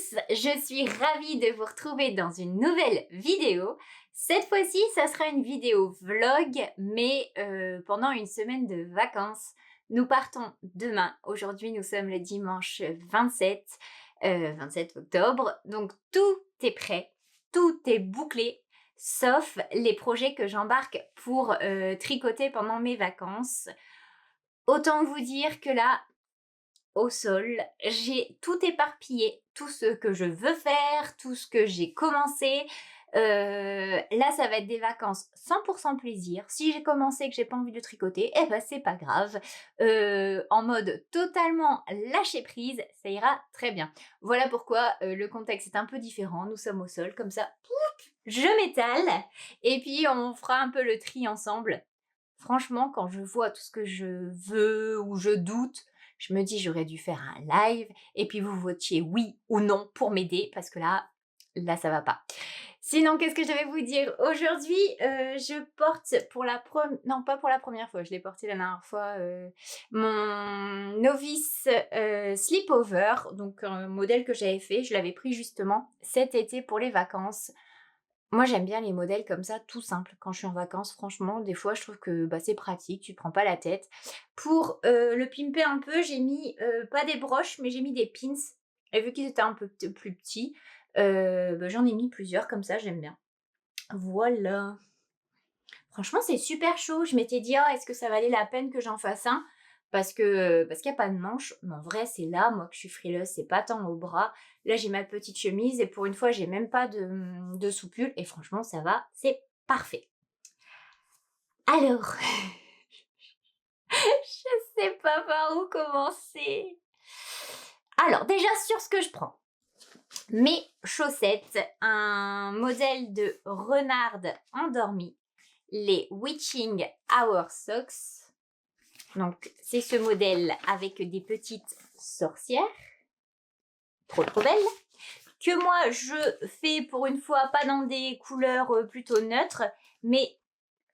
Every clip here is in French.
tous, je suis ravie de vous retrouver dans une nouvelle vidéo. Cette fois-ci, ça sera une vidéo vlog, mais pendant une semaine de vacances. Nous partons demain. Aujourd'hui, nous sommes le dimanche 27 octobre. Donc, tout est prêt, tout est bouclé, sauf les projets que j'embarque pour tricoter pendant mes vacances. Autant vous dire que là, au sol, j'ai tout éparpillé, tout ce que je veux faire, tout ce que j'ai commencé. Là, ça va être des vacances 100% plaisir. Si j'ai commencé et que j'ai pas envie de tricoter, eh ben c'est pas grave. En mode totalement lâcher prise, ça ira très bien. Voilà pourquoi le contexte est un peu différent. Nous sommes au sol, comme ça, je m'étale et puis on fera un peu le tri ensemble. Franchement, quand je vois tout ce que je veux ou je doute, je me dis j'aurais dû faire un live et puis vous votiez oui ou non pour m'aider parce que là ça va pas. Sinon, qu'est-ce que je vais vous dire? Aujourd'hui, je porte pour la première... Non, pas pour la première fois, je l'ai porté la dernière fois, mon novice Sleepover, donc un modèle que j'avais fait, je l'avais pris justement cet été pour les vacances. Moi, j'aime bien les modèles comme ça, tout simples. Quand je suis en vacances, franchement, des fois, je trouve que c'est pratique, tu te prends pas la tête. Pour le pimper un peu, j'ai mis, pas des broches, mais j'ai mis des pins. Et vu qu'ils étaient un peu plus petits, j'en ai mis plusieurs comme ça, j'aime bien. Voilà. Franchement, c'est super chaud. Je m'étais dit: «Ah, est-ce que ça valait la peine que j'en fasse un?» Parce qu'il y a pas de manches. Mais en vrai, c'est là, moi, que je suis frileuse, c'est pas tant au bras. Là, j'ai ma petite chemise et pour une fois, j'ai même pas de soupule et franchement, ça va, c'est parfait. Alors, je sais pas par où commencer. Alors, déjà sur ce que je prends. Mes chaussettes, un modèle de renarde endormie, les Witching Hour Socks. Donc, c'est ce modèle avec des petites sorcières, trop belles, que moi je fais pour une fois pas dans des couleurs plutôt neutres, mais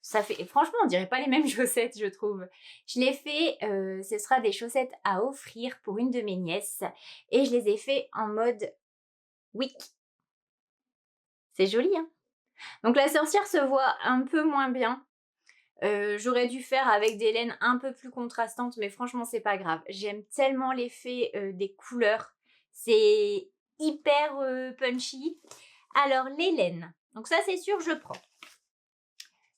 ça fait, franchement, on dirait pas les mêmes chaussettes, je trouve. Je les fais, ce sera des chaussettes à offrir pour une de mes nièces, et je les ai fait en mode wick. C'est joli, hein? Donc la sorcière se voit un peu moins bien. J'aurais dû faire avec des laines un peu plus contrastantes, mais franchement, c'est pas grave. J'aime tellement l'effet des couleurs. C'est hyper punchy. Alors, les laines. Donc ça, c'est sûr, je prends.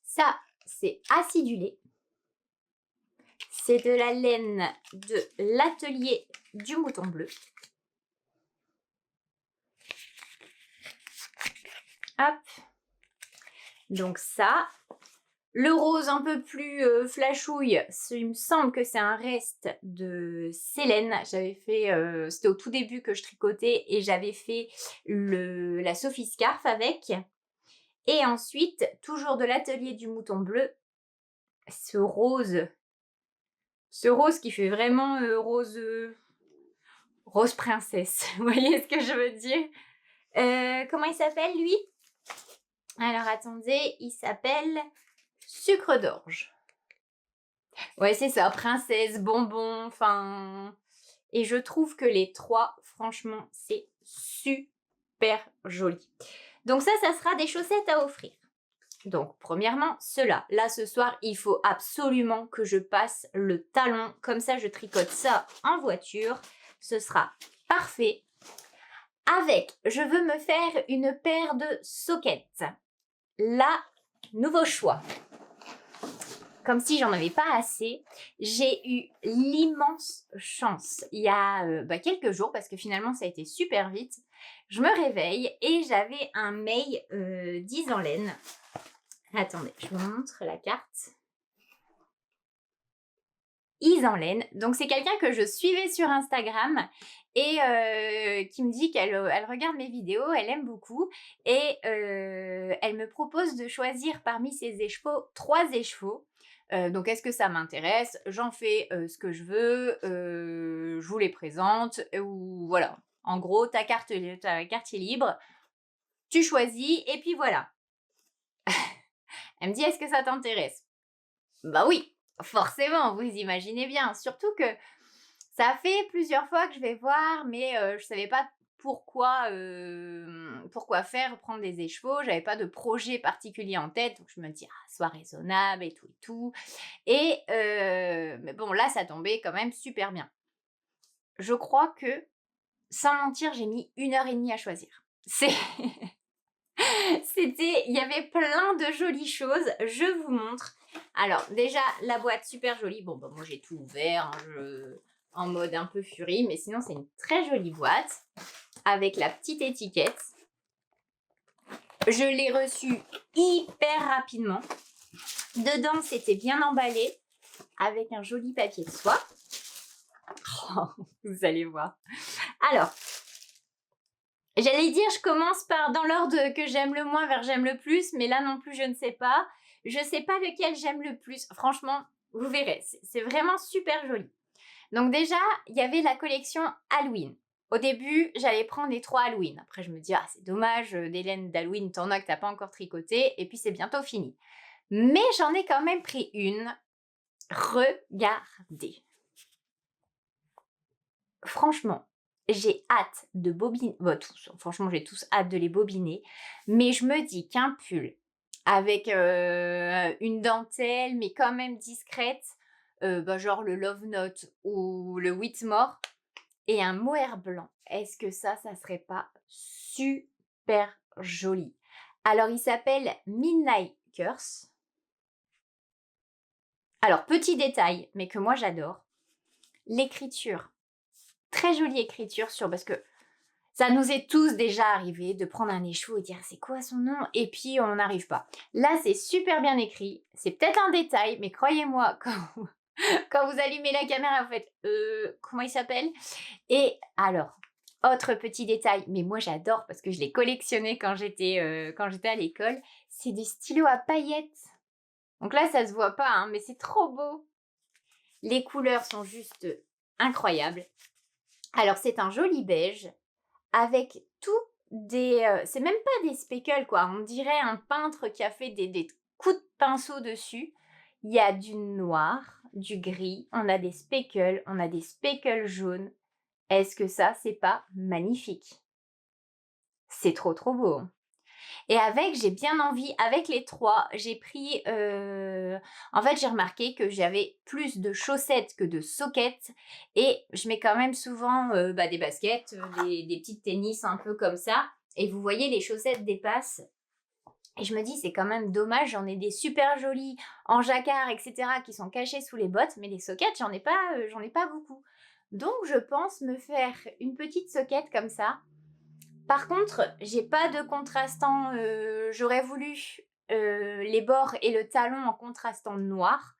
Ça, c'est acidulé. C'est de la laine de l'atelier du mouton bleu. Hop. Donc ça, le rose un peu plus flashouille, il me semble que c'est un reste de Célène. J'avais fait, c'était au tout début que je tricotais et j'avais fait la Sophie Scarf avec. Et ensuite, toujours de l'atelier du mouton bleu, ce rose qui fait vraiment rose princesse. Vous voyez ce que je veux dire? Comment il s'appelle lui? Alors attendez, il s'appelle Sucre d'orge. Ouais, c'est ça, princesse, bonbon, enfin... Et je trouve que les trois, franchement, c'est super joli. Donc ça sera des chaussettes à offrir. Donc, premièrement, cela. Là, ce soir, il faut absolument que je passe le talon. Comme ça, je tricote ça en voiture. Ce sera parfait. Avec, je veux me faire une paire de sockets. Là, nouveau choix. Comme si j'en avais pas assez, j'ai eu l'immense chance, il y a quelques jours, parce que finalement ça a été super vite, je me réveille et j'avais un mail d'Isanlaine. Attendez, je vous montre la carte. Isanlaine, donc c'est quelqu'un que je suivais sur Instagram et qui me dit qu'elle regarde mes vidéos, elle aime beaucoup et elle me propose de choisir parmi ses écheveaux 3 écheveaux. Donc est-ce que ça m'intéresse? J'en fais ce que je veux, je vous les présente, ou voilà. En gros, ta carte est libre, tu choisis et puis voilà. Elle me dit: «Est-ce que ça t'intéresse?» Bah oui, forcément, vous imaginez bien. Surtout que ça fait plusieurs fois que je vais voir, mais je savais pas pourquoi faire, prendre des écheveaux. J'avais pas de projet particulier en tête, donc je me dis: «Ah, sois raisonnable et tout et tout» et mais bon, là, ça tombait quand même super bien. Je crois que, sans mentir, j'ai mis 1 heure et demie à choisir. Il y avait plein de jolies choses, je vous montre. Alors déjà, la boîte super jolie. Bon, bah, moi j'ai tout ouvert, hein, en mode un peu furie, mais sinon c'est une très jolie boîte avec la petite étiquette. Je l'ai reçue hyper rapidement. Dedans, c'était bien emballé avec un joli papier de soie. Oh, vous allez voir. Alors, j'allais dire, je commence par dans l'ordre que j'aime le moins vers j'aime le plus, mais là non plus, je ne sais pas. Je ne sais pas lequel j'aime le plus. Franchement, vous verrez, c'est vraiment super joli. Donc déjà, il y avait la collection Halloween. Au début, j'allais prendre les 3 Halloween. Après, je me dis, ah, c'est dommage, des laines d'Halloween, t'en as que t'as pas encore tricoté, et puis c'est bientôt fini. Mais j'en ai quand même pris une. Regardez. Franchement, j'ai hâte de bobiner. Bon, franchement, j'ai tous hâte de les bobiner. Mais je me dis qu'un pull avec une dentelle, mais quand même discrète, bah, genre le Love Note ou le Whitmore, et un mohair blanc, est-ce que ça serait pas super joli? Alors, il s'appelle Midnight Curse. Alors, petit détail, mais que moi j'adore, l'écriture. Très jolie écriture parce que ça nous est tous déjà arrivé de prendre un écheveau et dire c'est quoi son nom et puis on n'arrive pas. Là, c'est super bien écrit. C'est peut-être un détail, mais croyez-moi, quand vous allumez la caméra, vous faites comment il s'appelle? Et alors, autre petit détail, mais moi j'adore parce que je l'ai collectionné quand j'étais à l'école, c'est des stylos à paillettes. Donc là, ça se voit pas, hein, mais c'est trop beau. Les couleurs sont juste incroyables. Alors, c'est un joli beige avec tout c'est même pas des speckles, quoi. On dirait un peintre qui a fait des coups de pinceau dessus. Il y a du noir, du gris, on a des speckles jaunes. Est-ce que ça, c'est pas magnifique? C'est trop, trop beau, hein. Et j'ai bien envie, avec les 3, j'ai pris, en fait, j'ai remarqué que j'avais plus de chaussettes que de soquettes et je mets quand même souvent, bah, des baskets, des petites tennis un peu comme ça et vous voyez, les chaussettes dépassent et je me dis: «C'est quand même dommage, j'en ai des super jolies en jacquard et cetera qui sont cachées sous les bottes, mais les soquettes, j'en ai pas beaucoup». Donc je pense me faire une petite soquette comme ça. Par contre, j'ai pas de contrastant, j'aurais voulu, les bords et le talon en contrastant noir.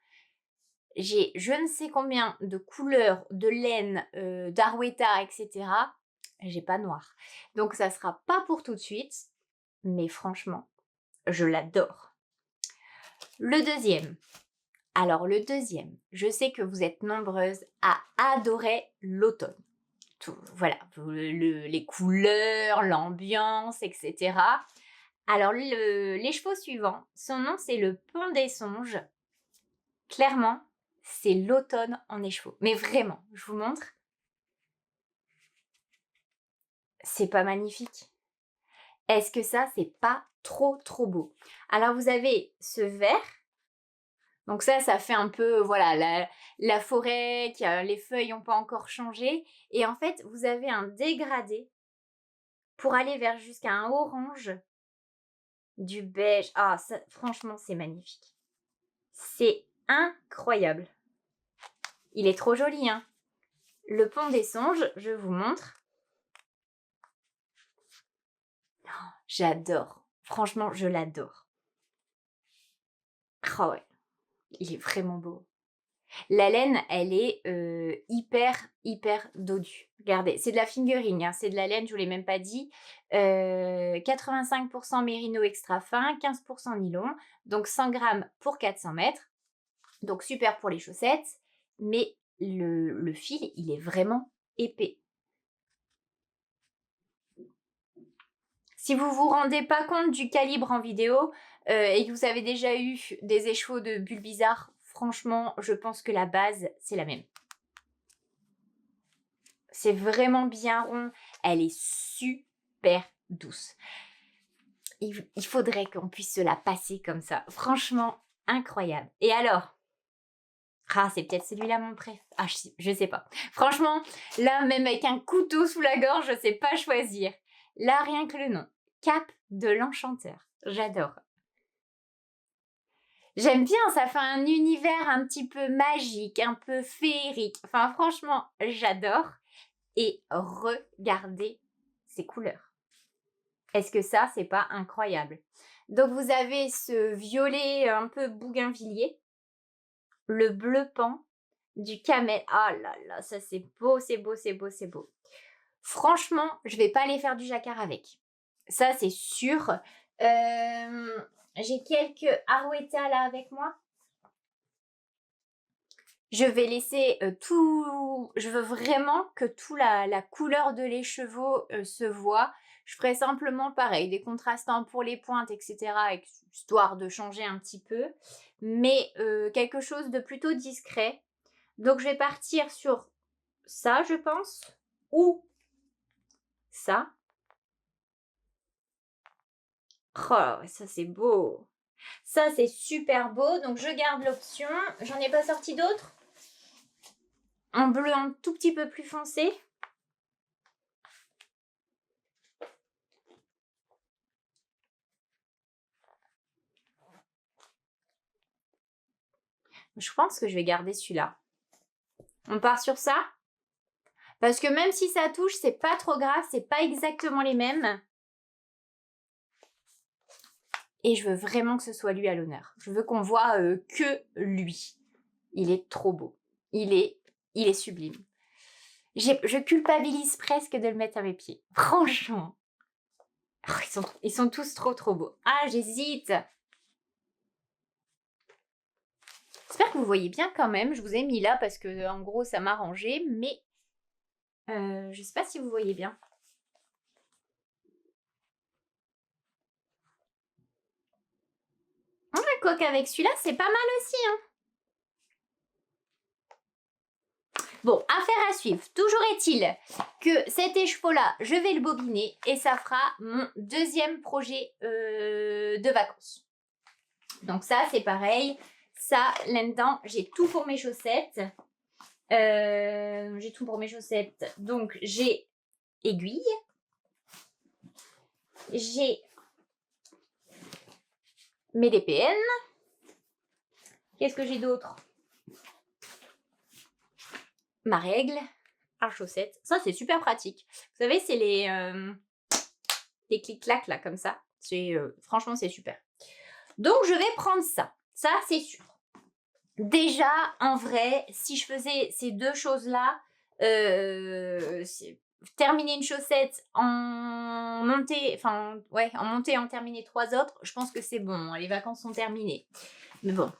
J'ai je ne sais combien de couleurs, de laine, d'Arwetta et cetera. J'ai pas noir. Donc ça sera pas pour tout de suite, mais franchement, je l'adore. Le deuxième. Alors le deuxième, je sais que vous êtes nombreuses à adorer l'automne. Voilà, les couleurs, l'ambiance, etc. Alors, les chevaux suivants, son nom c'est le Pont des Songes. Clairement, c'est l'automne en écheveau. Mais vraiment, je vous montre. C'est pas magnifique? Est-ce que ça, c'est pas trop, trop beau? Alors, vous avez ce vert. Donc ça fait un peu, voilà, la forêt, les feuilles n'ont pas encore changé. Et en fait, vous avez un dégradé pour aller vers jusqu'à un orange, du beige. Ah, ça, franchement, c'est magnifique. C'est incroyable. Il est trop joli, hein? Le Pont des Songes, je vous montre. Oh, j'adore. Franchement, je l'adore. Ah ouais, il est vraiment beau. La laine, elle est hyper, hyper dodue. Regardez, c'est de la fingering, hein, c'est de la laine, je ne vous l'ai même pas dit. 85% mérino extra fin, 15% nylon, donc 100 grammes pour 400 mètres. Donc super pour les chaussettes, mais le fil, il est vraiment épais. Si vous vous rendez pas compte du calibre en vidéo et que vous avez déjà eu des écheveaux de bulles bizarres, franchement, je pense que la base, c'est la même. C'est vraiment bien rond. Elle est super douce. Il faudrait qu'on puisse se la passer comme ça. Franchement, incroyable. Et alors? Ah, c'est peut-être celui-là mon préf. Ah, je sais pas. Franchement, là, même avec un couteau sous la gorge, je sais pas choisir. Là, rien que le nom. Cap de l'Enchanteur. J'adore. J'aime bien, ça fait un univers un petit peu magique, un peu féerique. Enfin, franchement, j'adore. Et regardez ces couleurs. Est-ce que ça, c'est pas incroyable? Donc, vous avez ce violet un peu bougainvillier, le bleu pan, du camel. Ah là là, ça c'est beau, c'est beau, c'est beau, c'est beau. Franchement, je vais pas aller faire du jacquard avec. Ça, c'est sûr. J'ai quelques Arouetta là avec moi. Je vais laisser tout... Je veux vraiment que tout la couleur de les chevaux se voit. Je ferai simplement pareil, des contrastants pour les pointes, etc. Histoire de changer un petit peu. Mais quelque chose de plutôt discret. Donc, je vais partir sur ça, je pense. Ou ça. Oh, ça, c'est beau. Ça, c'est super beau. Donc, je garde l'option. J'en ai pas sorti d'autres. En bleu un tout petit peu plus foncé. Je pense que je vais garder celui-là. On part sur ça? Parce que même si ça touche, c'est pas trop grave, c'est pas exactement les mêmes. Et je veux vraiment que ce soit lui à l'honneur. Je veux qu'on voit que lui. Il est trop beau. Il est sublime. Je culpabilise presque de le mettre à mes pieds. Franchement. Oh, ils sont tous trop beaux. Ah, j'hésite. J'espère que vous voyez bien quand même. Je vous ai mis là parce que en gros ça m'a arrangé. Mais je sais pas si vous voyez bien. Quoique avec celui-là, c'est pas mal aussi. Hein. Bon, affaire à suivre. Toujours est-il que cet écheveau-là, je vais le bobiner et ça fera mon deuxième projet de vacances. Donc ça, c'est pareil. Ça, là-dedans, j'ai tout pour mes chaussettes. Donc, j'ai aiguille. J'ai mes DPN. Qu'est-ce que j'ai d'autre? Ma règle à chaussettes. Ça, c'est super pratique. Vous savez, c'est les clics-clacs, là, comme ça. Franchement, c'est super. Donc, je vais prendre ça. Ça, c'est sûr. Déjà, en vrai, si je faisais ces deux choses-là, terminer une chaussette en montée, et en terminer 3 autres, je pense que c'est bon. Les vacances sont terminées. Mais bon,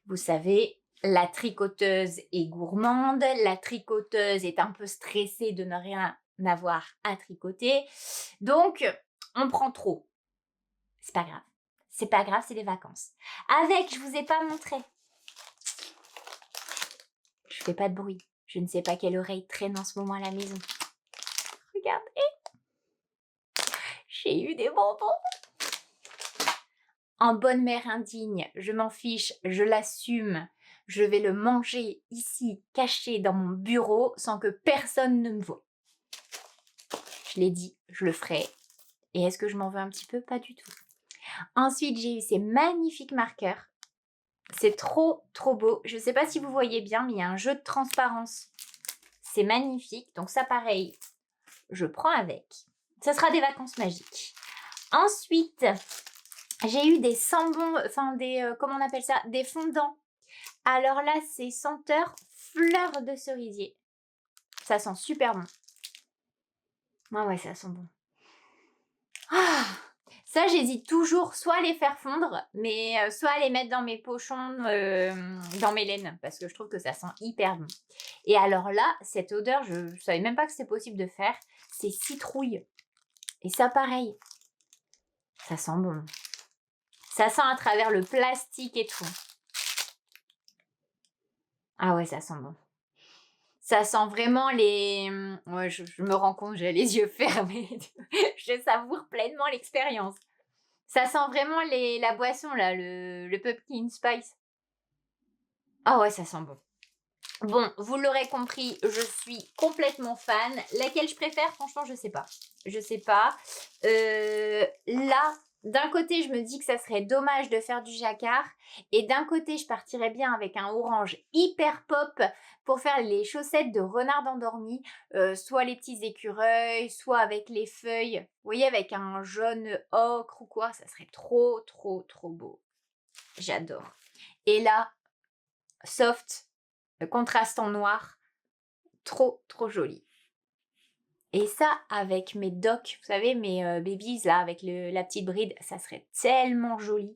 vous savez, la tricoteuse est gourmande, la tricoteuse est un peu stressée de ne rien avoir à tricoter. Donc, on prend trop. C'est pas grave. C'est pas grave, c'est les vacances. Avec, je vous ai pas montré. Je fais pas de bruit. Je ne sais pas quelle oreille traîne en ce moment à la maison. Regardez. J'ai eu des bonbons. En bonne mère indigne, je m'en fiche, je l'assume. Je vais le manger ici, caché dans mon bureau, sans que personne ne me voie. Je l'ai dit, je le ferai. Et est-ce que je m'en veux un petit peu? Pas du tout. Ensuite, j'ai eu ces magnifiques marqueurs. C'est trop beau. Je ne sais pas si vous voyez bien, mais il y a un jeu de transparence. C'est magnifique. Donc ça, pareil, je prends avec. Ça sera des vacances magiques. Ensuite, j'ai eu des sambons, comment on appelle ça? Des fondants. Alors là, c'est senteur fleur de cerisier. Ça sent super bon. Ah ouais, ça sent bon. Ah, ça, j'hésite toujours soit à les faire fondre, mais soit à les mettre dans mes pochons, dans mes laines, parce que je trouve que ça sent hyper bon. Et alors là, cette odeur, je ne savais même pas que c'était possible de faire, c'est citrouille. Et ça, pareil, ça sent bon. Ça sent à travers le plastique et tout. Ah ouais, ça sent bon. Ça sent vraiment les... Ouais, je me rends compte, j'ai les yeux fermés. Je savoure pleinement l'expérience. Ça sent vraiment la boisson, là, le pumpkin spice. Ah ouais, ça sent bon. Bon, vous l'aurez compris, je suis complètement fan. Laquelle je préfère, franchement, je sais pas. Je sais pas. Là, d'un côté, je me dis que ça serait dommage de faire du jacquard. Et d'un côté, je partirais bien avec un orange hyper pop pour faire les chaussettes de renard endormi. Soit les petits écureuils, soit avec les feuilles. Vous voyez, avec un jaune ocre ou quoi. Ça serait trop, trop, trop beau. J'adore. Et là, soft, le contraste en noir, trop trop joli. Et ça avec mes docks, vous savez, mes babies là, avec la petite bride, ça serait tellement joli.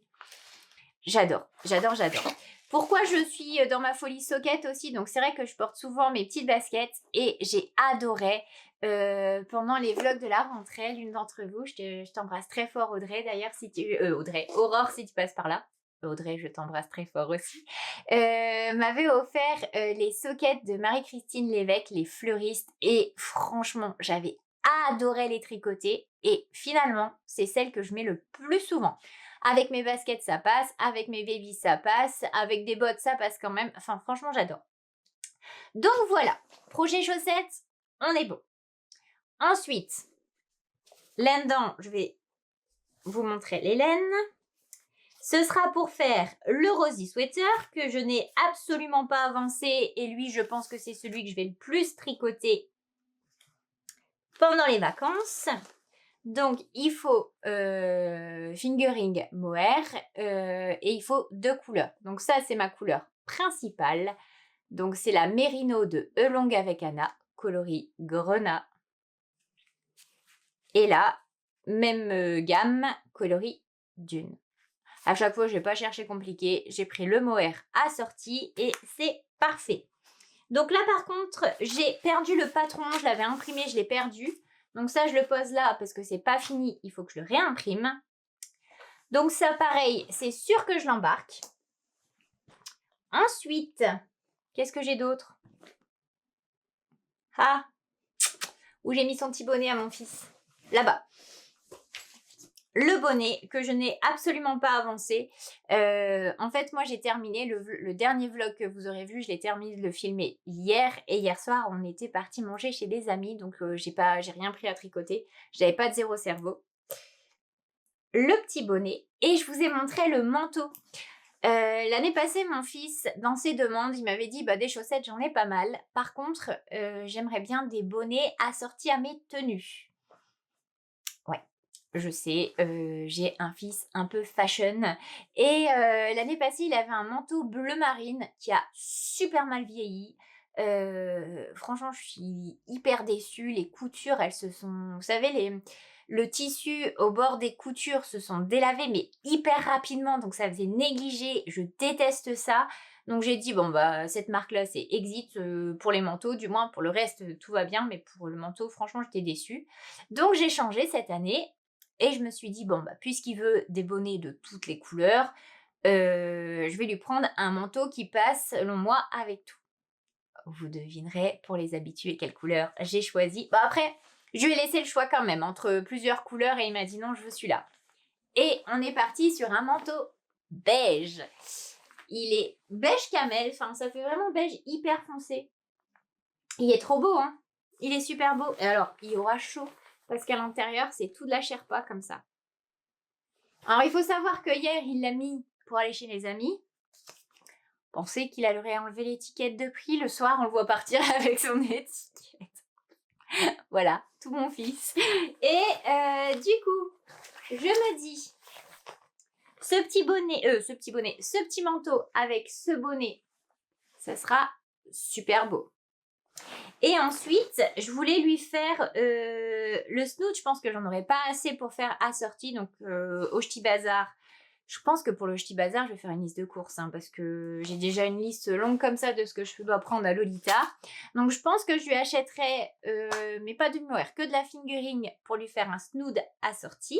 J'adore, j'adore, j'adore. Pourquoi je suis dans ma folie socket aussi, donc c'est vrai que je porte souvent mes petites baskets et j'ai adoré pendant les vlogs de la rentrée, l'une d'entre vous, je t'embrasse très fort Audrey d'ailleurs, si tu... Aurore si tu passes par là. Audrey, je t'embrasse très fort aussi, m'avait offert les sockets de Marie-Christine Lévesque, les fleuristes, et franchement, j'avais adoré les tricoter, et finalement, c'est celle que je mets le plus souvent. Avec mes baskets, ça passe, avec mes babies, ça passe, avec des bottes, ça passe quand même, enfin franchement, j'adore. Donc voilà, projet chaussettes, on est bon. Ensuite, laine-dents, je vais vous montrer les laines. Ce sera pour faire le Rosy Sweater que je n'ai absolument pas avancé et lui, je pense que c'est celui que je vais le plus tricoter pendant les vacances. Donc, il faut fingering mohair et il faut 2 couleurs. Donc ça, c'est ma couleur principale. Donc, c'est la Merino de Elong avec Anna, coloris grenat. Et là, même gamme, coloris dune. À chaque fois, je vais pas chercher compliqué. J'ai pris le mohair assorti et c'est parfait. Donc là, par contre, j'ai perdu le patron. Je l'avais imprimé, je l'ai perdu. Donc ça, je le pose là parce que c'est pas fini. Il faut que je le réimprime. Donc ça, pareil, c'est sûr que je l'embarque. Ensuite, qu'est-ce que j'ai d'autre? Ah, où j'ai mis son petit bonnet à mon fils? Là-bas. Le bonnet que je n'ai absolument pas avancé. En fait, moi, j'ai terminé le dernier vlog que vous aurez vu, je l'ai terminé de le filmer hier. Et hier soir, on était parti manger chez des amis. Donc, j'ai rien pris à tricoter. J'avais pas de zéro cerveau. Le petit bonnet. Et je vous ai montré le manteau. L'année passée, mon fils, dans ses demandes, il m'avait dit des chaussettes, j'en ai pas mal. Par contre, j'aimerais bien des bonnets assortis à mes tenues. Ouais. Je sais, j'ai un fils un peu fashion et l'année passée, il avait un manteau bleu marine qui a super mal vieilli. Franchement, je suis hyper déçue. Les coutures, elles se sont... Vous savez, le tissu au bord des coutures se sont délavés, mais hyper rapidement, donc ça faisait négliger. Je déteste ça. Donc j'ai dit, cette marque-là, c'est Exit pour les manteaux. Du moins, pour le reste, tout va bien, mais pour le manteau, franchement, j'étais déçue. Donc j'ai changé cette année. Et je me suis dit, puisqu'il veut des bonnets de toutes les couleurs, je vais lui prendre un manteau qui passe, selon moi, avec tout. Vous devinerez, pour les habitués, quelle couleur j'ai choisi. Après, je lui ai laissé le choix quand même, entre plusieurs couleurs, et il m'a dit non, je veux celui-là. Et on est parti sur un manteau beige. Il est beige camel, enfin ça fait vraiment beige hyper foncé. Il est trop beau, hein. Il est super beau. Et alors, il aura chaud. Parce qu'à l'intérieur, c'est tout de la Sherpa comme ça. Alors, il faut savoir que hier, il l'a mis pour aller chez les amis. Pensez qu'il aurait enlevé l'étiquette de prix. Le soir, on le voit partir avec son étiquette. Voilà, tout mon fils. Et du coup, je me dis, ce petit manteau avec ce bonnet, ça sera super beau. Et ensuite, je voulais lui faire le snood. Je pense que j'en aurais pas assez pour faire assorti. Donc, au Ch'ti Bazar, je pense que pour le Ch'ti Bazar, je vais faire une liste de courses. Parce que j'ai déjà une liste longue comme ça de ce que je dois prendre à Lolita. Donc, je pense que je lui achèterai, mais pas du mohair, que de la fingering pour lui faire un snood assorti.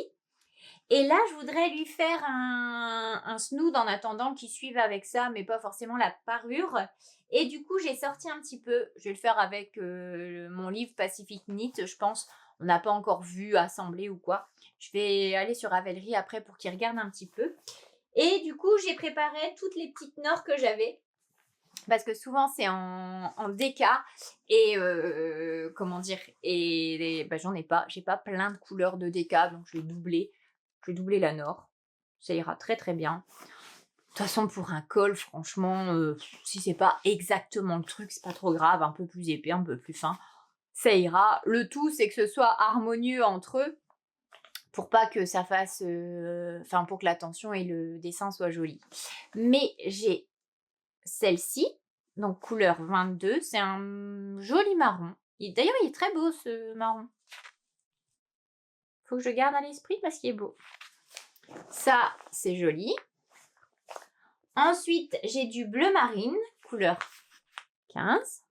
Et là, je voudrais lui faire un snood en attendant qu'il suive avec ça, mais pas forcément la parure. Et du coup, j'ai sorti un petit peu. Je vais le faire avec mon livre Pacific Knit, je pense. On n'a pas encore vu assembler ou quoi. Je vais aller sur Ravelry après pour qu'il regarde un petit peu. Et du coup, j'ai préparé toutes les petites nores que j'avais. Parce que souvent, c'est en déca. Et comment dire, et bah, j'en ai pas. J'ai pas plein de couleurs de déca, donc je vais doubler. Je vais doubler la nord. Ça ira très très bien. De toute façon, pour un col, franchement, si c'est pas exactement le truc, c'est pas trop grave. Un peu plus épais, un peu plus fin, ça ira. Le tout, c'est que ce soit harmonieux entre eux pour pas que ça fasse... Enfin, pour que la tension et le dessin soient jolis. Mais j'ai celle-ci, donc couleur 22. C'est un joli marron. D'ailleurs, il est très beau ce marron. Faut que je garde à l'esprit parce qu'il est beau. Ça, c'est joli. Ensuite, j'ai du bleu marine, couleur 15.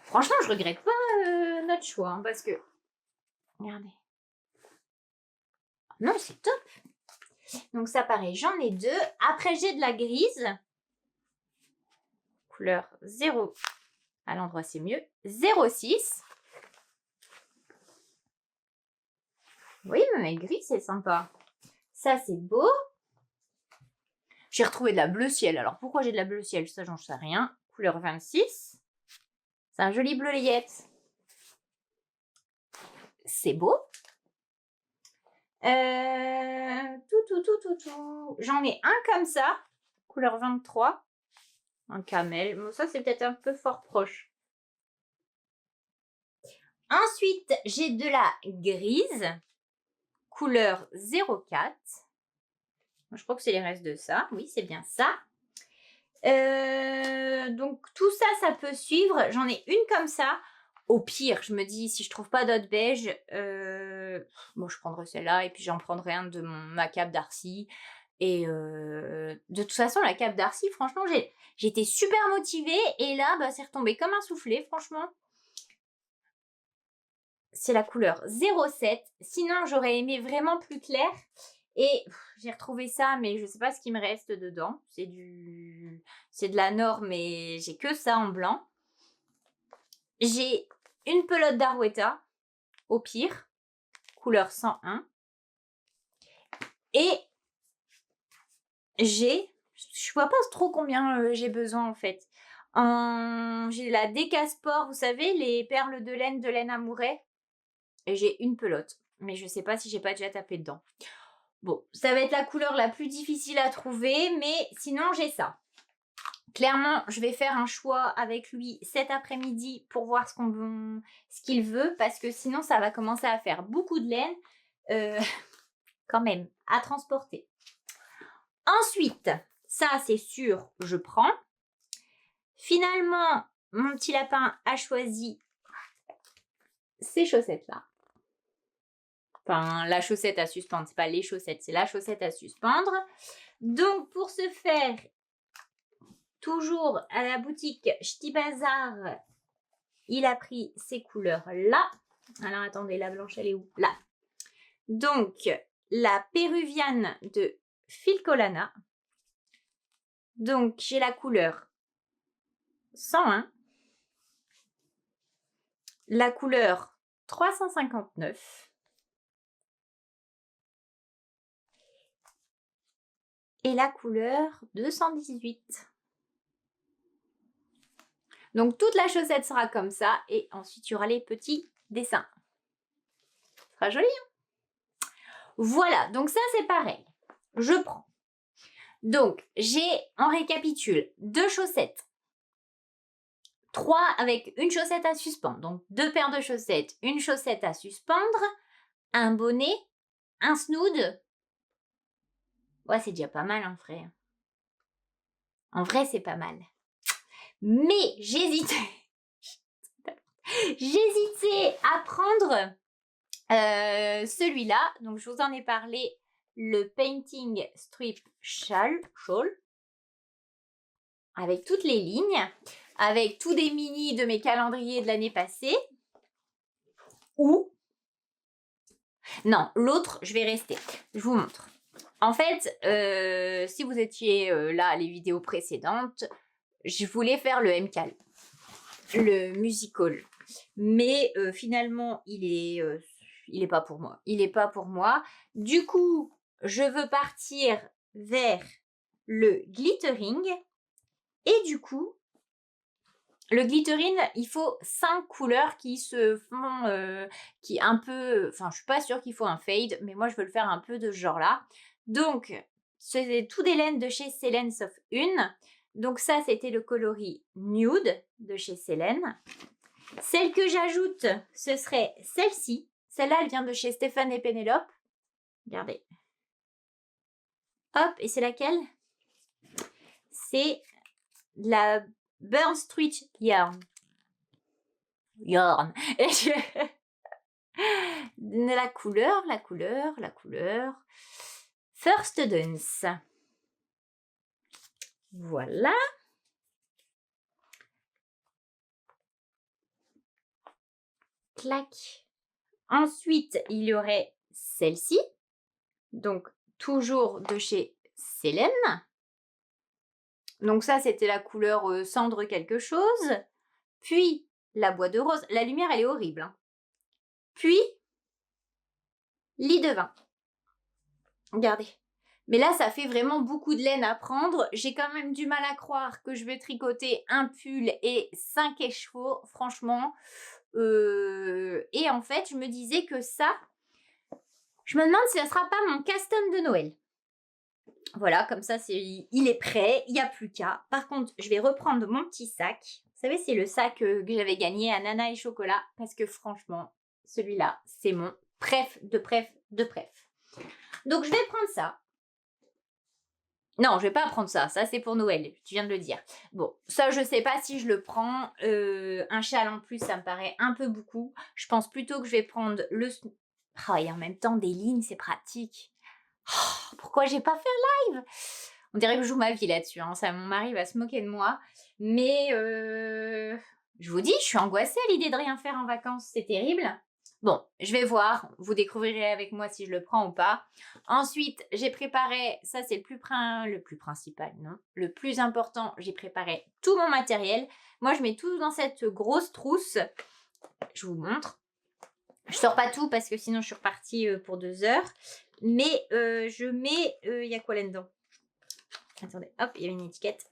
Franchement, je regrette pas notre choix, hein, parce que... Regardez. Non, c'est top. Donc ça, pareil, j'en ai 2. Après, j'ai de la grise. Couleur 0. À l'endroit, c'est mieux. 06. Oui, mais gris, c'est sympa. Ça, c'est beau. J'ai retrouvé de la bleu ciel. Alors, pourquoi j'ai de la bleu ciel? Ça, j'en sais rien. Couleur 26. C'est un joli bleu layette. C'est beau. J'en ai un comme ça. Couleur 23. Un camel. Bon, ça, c'est peut-être un peu fort proche. Ensuite, j'ai de la grise. Couleur 04. Je crois que c'est les restes de ça. Oui, c'est bien ça. Donc tout ça, ça peut suivre. J'en ai une comme ça. Au pire, je me dis, si je trouve pas d'autres beige, bon, je prendrai celle-là et puis j'en prendrai un de ma cape Darcy. Et de toute façon, la cape Darcy, franchement, j'étais super motivée. Et là, bah, c'est retombé comme un soufflé, franchement. C'est la couleur 07. Sinon, j'aurais aimé vraiment plus clair. Et j'ai retrouvé ça, mais je sais pas ce qui me reste dedans. C'est de la Nord, mais j'ai que ça en blanc. J'ai une pelote d'Arwetta, au pire, couleur 101. Et je vois pas trop combien j'ai besoin en fait. J'ai la Décasport, vous savez, les perles de laine Amouret. Et j'ai une pelote. Mais je sais pas si j'ai pas déjà tapé dedans. Bon, ça va être la couleur la plus difficile à trouver, mais sinon j'ai ça. Clairement, je vais faire un choix avec lui cet après-midi pour voir ce qu'il veut, parce que sinon ça va commencer à faire beaucoup de laine, quand même, à transporter. Ensuite, ça c'est sûr, je prends. Finalement, mon petit lapin a choisi ces chaussettes-là. Enfin, la chaussette à suspendre, c'est pas les chaussettes, c'est la chaussette à suspendre. Donc, pour ce faire, toujours à la boutique Ch'ti Bazar, il a pris ces couleurs-là. Alors, attendez, la blanche, elle est où? Là. Donc, la péruviane de Filcolana. Donc, j'ai la couleur 101. La couleur 359. Et la couleur 218. Donc, toute la chaussette sera comme ça. Et ensuite, il y aura les petits dessins. Ce sera joli, hein? Voilà, donc ça, c'est pareil. Je prends. Donc, on récapitule, 2 chaussettes. 3 avec une chaussette à suspendre. Donc, 2 paires de chaussettes, une chaussette à suspendre, un bonnet, un snood. Ouais, c'est déjà pas mal en vrai. En vrai, c'est pas mal. Mais j'hésitais à prendre celui-là. Donc, je vous en ai parlé, le Painting Strip Shawl, avec toutes les lignes, avec tous des mini de mes calendriers de l'année passée. Ou Non, l'autre, je vais rester. Je vous montre. En fait, si vous étiez là, les vidéos précédentes, je voulais faire le MCAL, le musical. Mais finalement, il est pas pour moi. Il est pas pour moi. Du coup, je veux partir vers le glittering. Et du coup, le glittering, il faut 5 couleurs qui se font, qui un peu... Enfin, je suis pas sûre qu'il faut un fade, mais moi, je veux le faire un peu de ce genre-là. Donc, c'est tout des laines de chez Célène, sauf une. Donc ça, c'était le coloris Nude de chez Célène. Celle que j'ajoute, ce serait celle-ci. Celle-là, elle vient de chez Stéphane et Pénélope. Regardez. Hop, et c'est laquelle? C'est la Burn Street Yarn. Yarn. La couleur. First Dance. Voilà. Clac. Ensuite, il y aurait celle-ci. Donc, toujours de chez Célène. Donc ça, c'était la couleur cendre quelque chose. Puis, la boîte de rose. La lumière, elle est horrible. Hein. Puis, lit de vin. Regardez. Mais là, ça fait vraiment beaucoup de laine à prendre. J'ai quand même du mal à croire que je vais tricoter un pull et 5 écheveaux, franchement. Et en fait, je me disais que ça, je me demande si ça ne sera pas mon custom de Noël. Voilà, comme ça, il est prêt, il n'y a plus qu'à. Par contre, je vais reprendre mon petit sac. Vous savez, c'est le sac que j'avais gagné à Nana et Chocolat, parce que franchement, celui-là, c'est mon préf de préf de préf. Donc, je vais prendre ça. Non, je vais pas prendre ça. Ça, c'est pour Noël. Tu viens de le dire. Bon, ça, je sais pas si je le prends. Un châle en plus, ça me paraît un peu beaucoup. Je pense plutôt que je vais prendre le... Ah, et en même temps, des lignes, c'est pratique. Oh, pourquoi j'ai pas fait live? On dirait que je joue ma vie là-dessus. Hein. Ça, mon mari va se moquer de moi. Mais je vous dis, je suis angoissée à l'idée de rien faire en vacances. C'est terrible. Bon, je vais voir. Vous découvrirez avec moi si je le prends ou pas. Ensuite, j'ai préparé, ça c'est le plus principal, non? Le plus important, j'ai préparé tout mon matériel. Moi, je mets tout dans cette grosse trousse. Je vous montre. Je sors pas tout parce que sinon je suis repartie pour 2 heures. Mais je mets... Il y a quoi là-dedans? Attendez, hop, il y a une étiquette.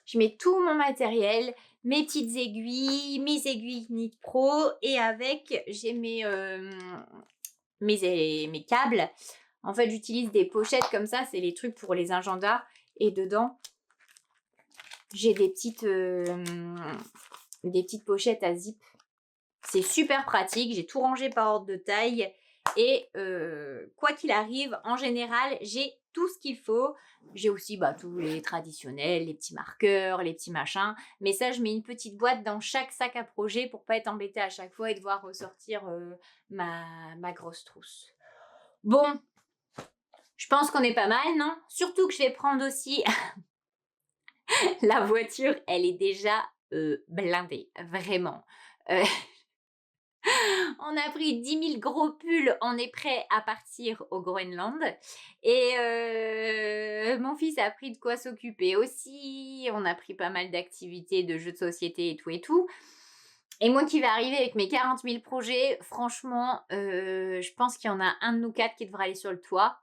Je mets tout mon matériel, mes petites aiguilles, mes aiguilles Knit Pro et avec, j'ai mes câbles. En fait, j'utilise des pochettes comme ça, c'est les trucs pour les agendas. Et dedans, j'ai des petites pochettes à zip. C'est super pratique, j'ai tout rangé par ordre de taille. Et quoi qu'il arrive, en général, j'ai tout ce qu'il faut. J'ai aussi tous les traditionnels, les petits marqueurs, les petits machins. Mais ça, je mets une petite boîte dans chaque sac à projet pour pas être embêtée à chaque fois et devoir ressortir ma grosse trousse. Bon, je pense qu'on est pas mal, non? Surtout que je vais prendre aussi... La voiture, elle est déjà blindée, vraiment. On a pris 10 000 gros pulls, on est prêt à partir au Groenland. Et mon fils a pris de quoi s'occuper aussi. On a pris pas mal d'activités, de jeux de société et tout et tout. Et moi qui vais arriver avec mes 40 000 projets, franchement, je pense qu'il y en a un de nous 4 qui devra aller sur le toit.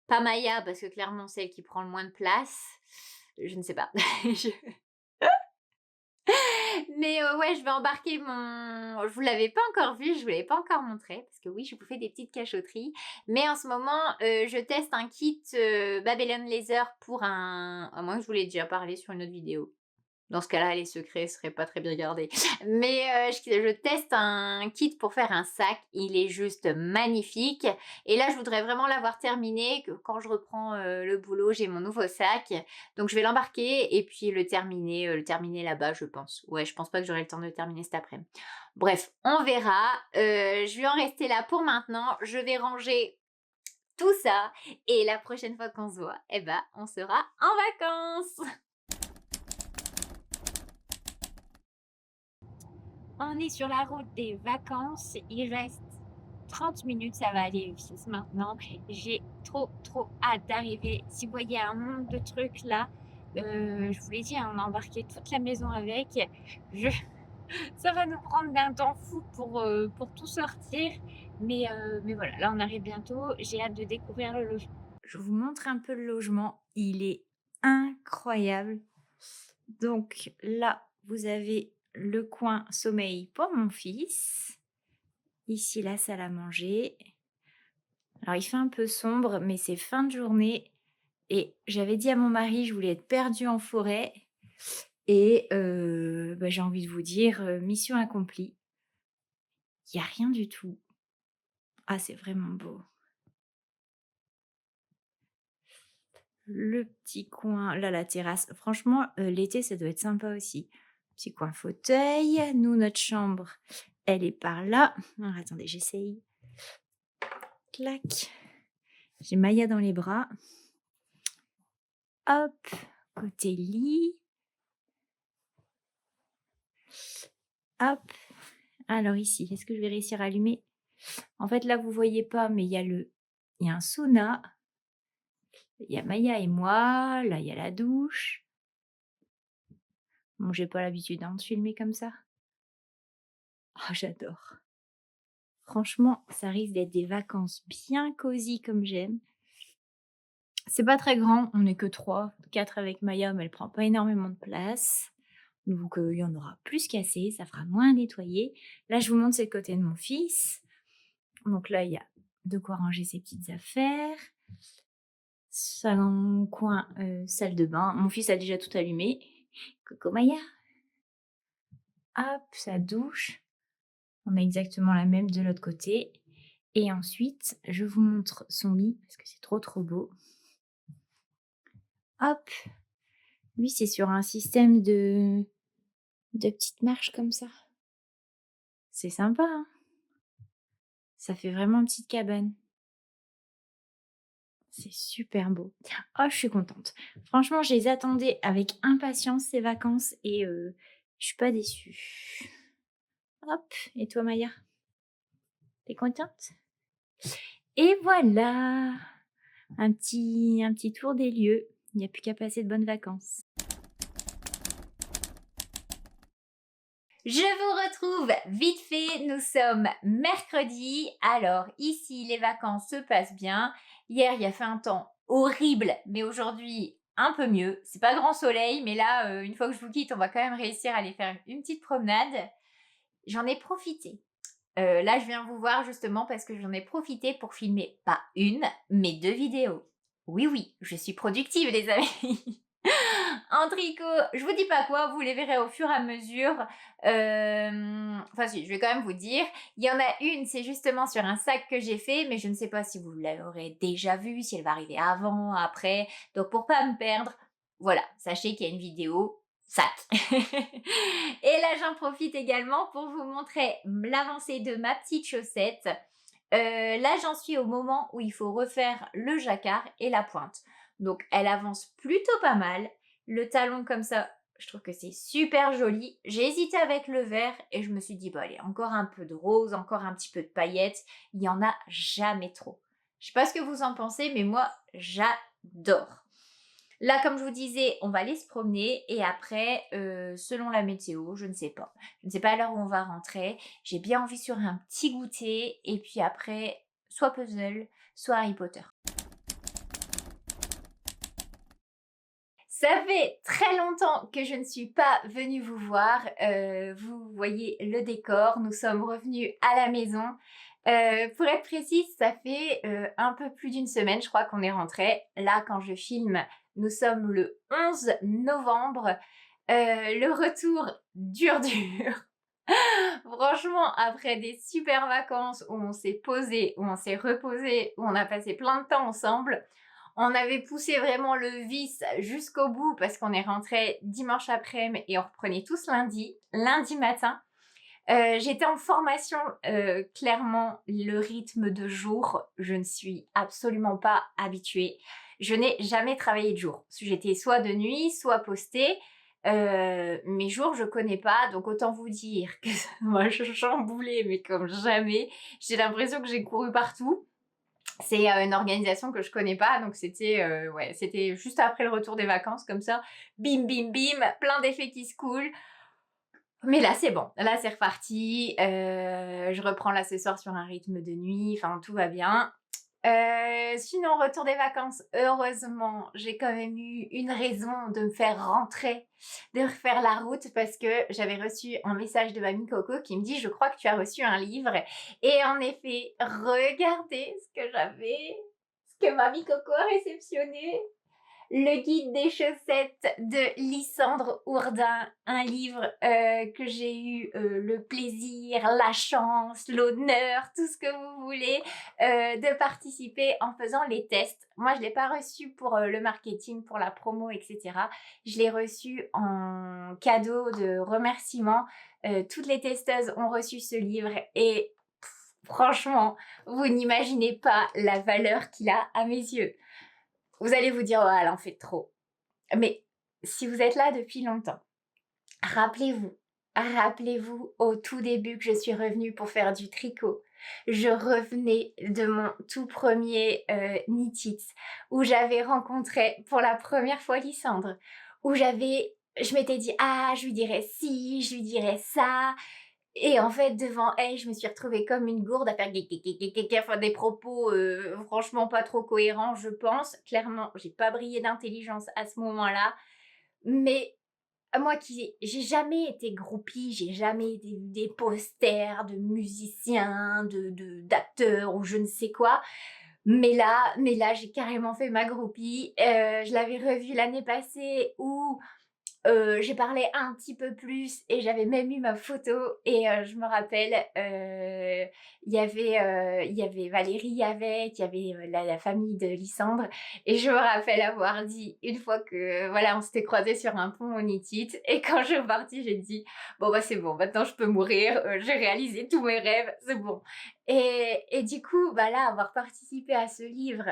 Pas Maya, parce que clairement, c'est elle qui prend le moins de place. Je ne sais pas. Mais ouais, je vais embarquer mon... Je vous l'avais pas encore vu, je vous l'avais pas encore montré, parce que oui, je vous fais des petites cachotteries. Mais en ce moment, je teste un kit Babylon Laser pour un... À moins que je vous l'ai déjà parlé sur une autre vidéo. Dans ce cas-là, les secrets seraient pas très bien gardés. Mais je teste un kit pour faire un sac. Il est juste magnifique. Et là, je voudrais vraiment l'avoir terminé. Que quand je reprends le boulot, j'ai mon nouveau sac. Donc, je vais l'embarquer et puis le terminer là-bas, je pense. Ouais, je pense pas que j'aurai le temps de le terminer cet après-midi. Bref, on verra. Je vais en rester là pour maintenant. Je vais ranger tout ça. Et la prochaine fois qu'on se voit, eh ben, on sera en vacances. On est sur la route des vacances, il reste 30 minutes, ça va aller vite maintenant. J'ai trop, trop hâte d'arriver. Si vous voyez un monde de trucs là, je vous l'ai dit, hein, on a embarqué toute la maison avec. Je Ça va nous prendre un temps fou pour tout sortir, mais voilà, là, on arrive bientôt. J'ai hâte de découvrir le logement. Je vous montre un peu le logement. Il est incroyable. Donc là, vous avez le coin sommeil pour mon fils. Ici, la salle à manger. Alors, il fait un peu sombre, mais c'est fin de journée et j'avais dit à mon mari, je voulais être perdue en forêt et bah, j'ai envie de vous dire, mission accomplie. Il y a rien du tout. Ah, c'est vraiment beau. Le petit coin, là, la terrasse. Franchement, l'été, ça doit être sympa aussi. Petit coin fauteuil. Nous, notre chambre, elle est par là. Alors, attendez, j'essaye. Clac. J'ai Maya dans les bras. Hop, côté lit. Hop. Alors ici, est-ce que je vais réussir à allumer? En fait, là, vous voyez pas, mais il y a un sauna. Il y a Maya et moi. Là, il y a la douche. Bon, j'ai pas l'habitude, hein, de filmer comme ça. Oh, j'adore. Franchement, ça risque d'être des vacances bien cosy comme j'aime. C'est pas très grand, on n'est que 3, 4 avec Maya, mais elle prend pas énormément de place. Donc, il y en aura plus qu'assez, ça fera moins à nettoyer. Là, je vous montre c'est le côté de mon fils. Donc là, il y a de quoi ranger ses petites affaires. Salon, coin, salle de bain. Mon fils a déjà tout allumé. Coucou Maya. Hop, sa douche. On a exactement la même de l'autre côté. Et ensuite, je vous montre son lit parce que c'est trop trop beau. Hop, lui c'est sur un système de petites marches comme ça. C'est sympa, hein? Ça fait vraiment une petite cabane. C'est super beau. Oh, je suis contente. Franchement, je les attendais avec impatience ces vacances et je suis pas déçue. Hop, et toi Maya? T'es contente? Et voilà! Un petit tour des lieux. Il n'y a plus qu'à passer de bonnes vacances. Je vous retrouve vite fait, nous sommes mercredi. Alors ici, les vacances se passent bien. Hier, il a fait un temps horrible, mais aujourd'hui, un peu mieux. C'est pas grand soleil, mais là, une fois que je vous quitte, on va quand même réussir à aller faire une petite promenade. J'en ai profité. Là, je viens vous voir justement parce que j'en ai profité pour filmer pas une, mais 2 vidéos. Oui, oui, je suis productive les amis. En tricot, je vous dis pas quoi, vous les verrez au fur et à mesure. Enfin si, je vais quand même vous dire. Il y en a une, c'est justement sur un sac que j'ai fait, mais je ne sais pas si vous l'aurez déjà vu, si elle va arriver avant, après. Donc pour pas me perdre, voilà, sachez qu'il y a une vidéo sac. Et là, j'en profite également pour vous montrer l'avancée de ma petite chaussette. Là, j'en suis au moment où il faut refaire le jacquard et la pointe. Donc, elle avance plutôt pas mal. Le talon comme ça, je trouve que c'est super joli. J'ai hésité avec le vert et je me suis dit, bah allez, encore un peu de rose, encore un petit peu de paillettes. Il n'y en a jamais trop. Je sais pas ce que vous en pensez, mais moi, j'adore. Là, comme je vous disais, on va aller se promener et après, selon la météo, je ne sais pas. Je ne sais pas à l'heure où on va rentrer. J'ai bien envie sur un petit goûter et puis après, soit puzzle, soit Harry Potter. Ça fait très longtemps que je ne suis pas venue vous voir. Vous voyez le décor. Nous sommes revenus à la maison. Pour être précise, ça fait un peu plus d'une semaine, je crois qu'on est rentré. Là, quand je filme, nous sommes le 11 novembre. Le retour dur dur. Franchement, après des super vacances où on s'est posé, où on s'est reposé, où on a passé plein de temps ensemble, on avait poussé vraiment le vice jusqu'au bout parce qu'on est rentré dimanche après-midi et on reprenait tous lundi matin. J'étais en formation, clairement, le rythme de jour, je ne suis absolument pas habituée. Je n'ai jamais travaillé de jour. J'étais soit de nuit, soit postée. Mes jours, je connais pas, donc autant vous dire que moi je chamboulais, mais comme jamais. J'ai l'impression que j'ai couru partout. C'est une organisation que je connais pas, donc ouais, c'était juste après le retour des vacances, comme ça, bim, bim, bim, plein d'effets qui se coulent. Mais là, c'est bon, là, c'est reparti. Je reprends là ce soir sur un rythme de nuit, enfin, tout va bien. Sinon, retour des vacances, heureusement, j'ai quand même eu une raison de me faire rentrer, de refaire la route parce que j'avais reçu un message de mamie Coco qui me dit: «Je crois que tu as reçu un livre» et en effet, regardez ce que mamie Coco a réceptionné. Le guide des chaussettes de Lysandre Hourdin, un livre que j'ai eu le plaisir, la chance, l'honneur, tout ce que vous voulez, de participer en faisant les tests. Moi, je ne l'ai pas reçu pour le marketing, pour la promo, etc. Je l'ai reçu en cadeau de remerciement. Toutes les testeuses ont reçu ce livre et franchement, vous n'imaginez pas la valeur qu'il a à mes yeux. Vous allez vous dire: «Oh, elle en fait trop». Mais si vous êtes là depuis longtemps, rappelez-vous, rappelez-vous au tout début que je suis revenue pour faire du tricot. Je revenais de mon tout premier Knit-It, où j'avais rencontré pour la première fois Lysandre, où je m'étais dit: «Ah, je lui dirais ci, je lui dirais ça». Et en fait, devant elle, je me suis retrouvée comme une gourde à faire enfin des propos, franchement pas trop cohérents, je pense. Clairement, j'ai pas brillé d'intelligence à ce moment-là, mais moi qui j'ai jamais été groupie, j'ai jamais été des posters de musiciens, d'acteurs ou je ne sais quoi. Mais là, j'ai carrément fait ma groupie. Je l'avais revue l'année passée où j'ai parlé un petit peu plus et j'avais même eu ma photo et je me rappelle, il y avait Valérie avec, il y avait, la famille de Lysandre et je me rappelle avoir dit une fois que, voilà, on s'était croisés sur un pont au Knit et quand je suis partie, j'ai dit: «Bon, bah, c'est bon, maintenant je peux mourir, j'ai réalisé tous mes rêves, c'est bon» et du coup, bah, là, avoir participé à ce livre,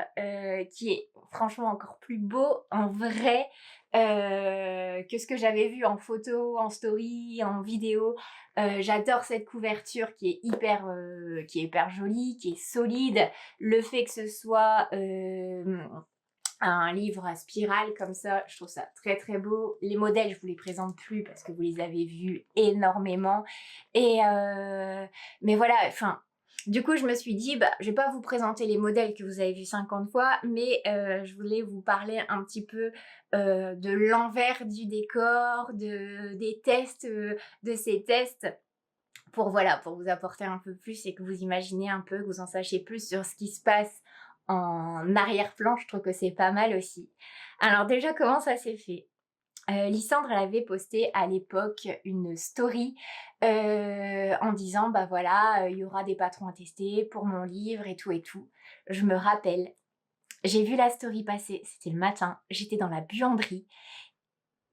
qui est franchement encore plus beau en vrai, que ce que j'avais vu en photo, en story, en vidéo. J'adore cette couverture qui est hyper jolie, qui est solide. Le fait que ce soit, un livre à spirale comme ça, je trouve ça très, très beau. Les modèles, je vous les présente plus parce que vous les avez vus énormément et mais voilà, enfin, du coup, je me suis dit: «Bah, je vais pas vous présenter les modèles que vous avez vus 50 fois, mais je voulais vous parler un petit peu, de l'envers du décor, des tests, de ces tests pour voilà, pour vous apporter un peu plus et que vous imaginez un peu, que vous en sachiez plus sur ce qui se passe en arrière-plan. Je trouve que c'est pas mal aussi. Alors déjà, comment ça s'est fait? Lysandre, elle avait posté à l'époque une story, en disant: «Bah, voilà, il y aura des patrons à tester pour mon livre et tout et tout». Je me rappelle, j'ai vu la story passer, c'était le matin, j'étais dans la buanderie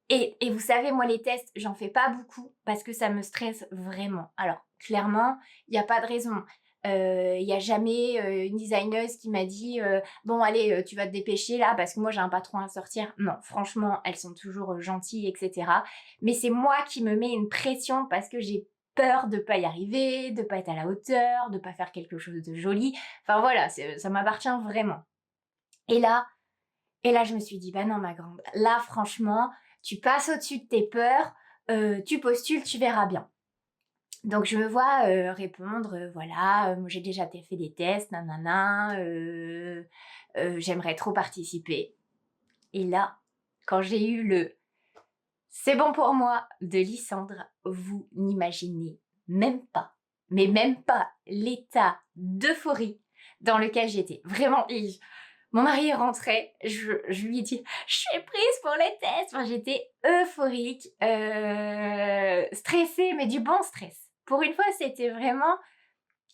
et vous savez, moi, les tests, j'en fais pas beaucoup parce que ça me stresse vraiment. Alors, clairement, il y a pas de raison. Il y a jamais, une designeuse qui m'a dit, «Bon allez, tu vas te dépêcher là parce que moi j'ai un patron à sortir». Non, franchement, elles sont toujours, gentilles et cetera. Mais c'est moi qui me mets une pression parce que j'ai peur de pas y arriver, de pas être à la hauteur, de pas faire quelque chose de joli. Enfin voilà, ça m'appartient vraiment. Et là et là, je me suis dit: «Bah non ma grande, là franchement, tu passes au-dessus de tes peurs, tu postules, tu verras bien». Donc je me vois, répondre, voilà, «Moi j'ai déjà fait des tests, nin j'aimerais trop participer» et là, quand j'ai eu le «C'est bon pour moi» de Lysandre, vous n'imaginez même pas, mais même pas l'état d'euphorie dans lequel j'étais. Vraiment et mon mari est rentré, je lui ai dit: «Je suis prise pour les tests!» Enfin, j'étais euphorique, stressée, mais du bon stress. Pour une fois, c'était vraiment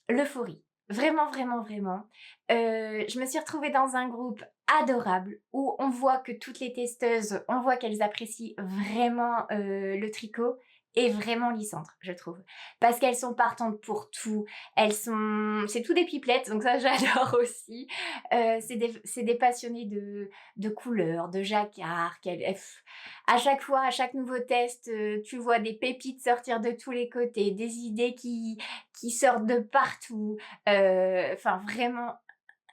l'euphorie. Vraiment, vraiment, vraiment. Je me suis retrouvée dans un groupe adorable où on voit que toutes les testeuses, on voit qu'elles apprécient vraiment, le tricot et vraiment Lysandre, je trouve. Parce qu'elles sont partantes pour tout. C'est tout des pipelettes, donc ça j'adore aussi. C'est des passionnées de couleurs, de jacquard. À chaque fois, à chaque nouveau test, tu vois des pépites sortir de tous les côtés, des idées qui sortent de partout. Enfin, vraiment,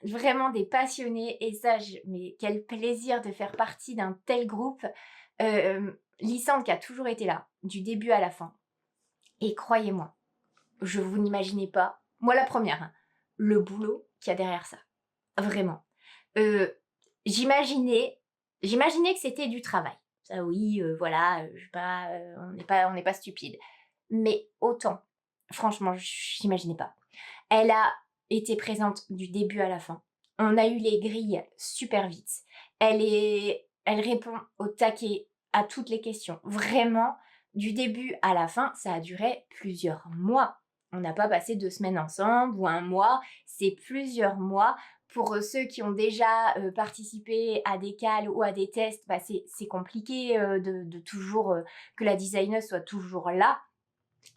vraiment des passionnés. Et ça, mais quel plaisir de faire partie d'un tel groupe. Lysandre qui a toujours été là, du début à la fin. Et croyez-moi, je vous n'imaginez pas, moi la première, hein, le boulot qu'il y a derrière ça. Vraiment. Euh, j'imaginais, j'imaginais que c'était du travail. Ça oui, voilà, je sais pas, on n'est pas stupide. Mais autant, franchement, j'imaginais pas. Elle a été présente du début à la fin. On a eu les grilles super vite. Elle répond au taquet à toutes les questions. Vraiment, du début à la fin, ça a duré plusieurs mois. On n'a pas passé 2 semaines ensemble ou un mois, c'est plusieurs mois. Pour ceux qui ont déjà participé à des cals ou à des tests, bah c'est compliqué de toujours que la designer soit toujours là.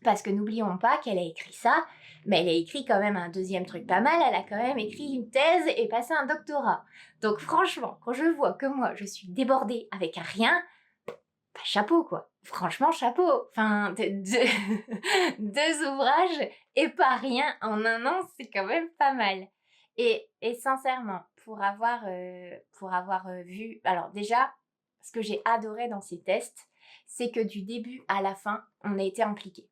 Parce que n'oublions pas qu'elle a écrit ça, mais elle a écrit quand même un deuxième truc pas mal, elle a quand même écrit une thèse et passé un doctorat. Donc franchement, quand je vois que moi, je suis débordée avec rien, bah, chapeau quoi. Franchement, chapeau. Enfin, deux ouvrages et pas rien en un an, c'est quand même pas mal. Et sincèrement, pour avoir vu... Alors déjà, ce que j'ai adoré dans ces tests, c'est que du début à la fin, on a été impliqués.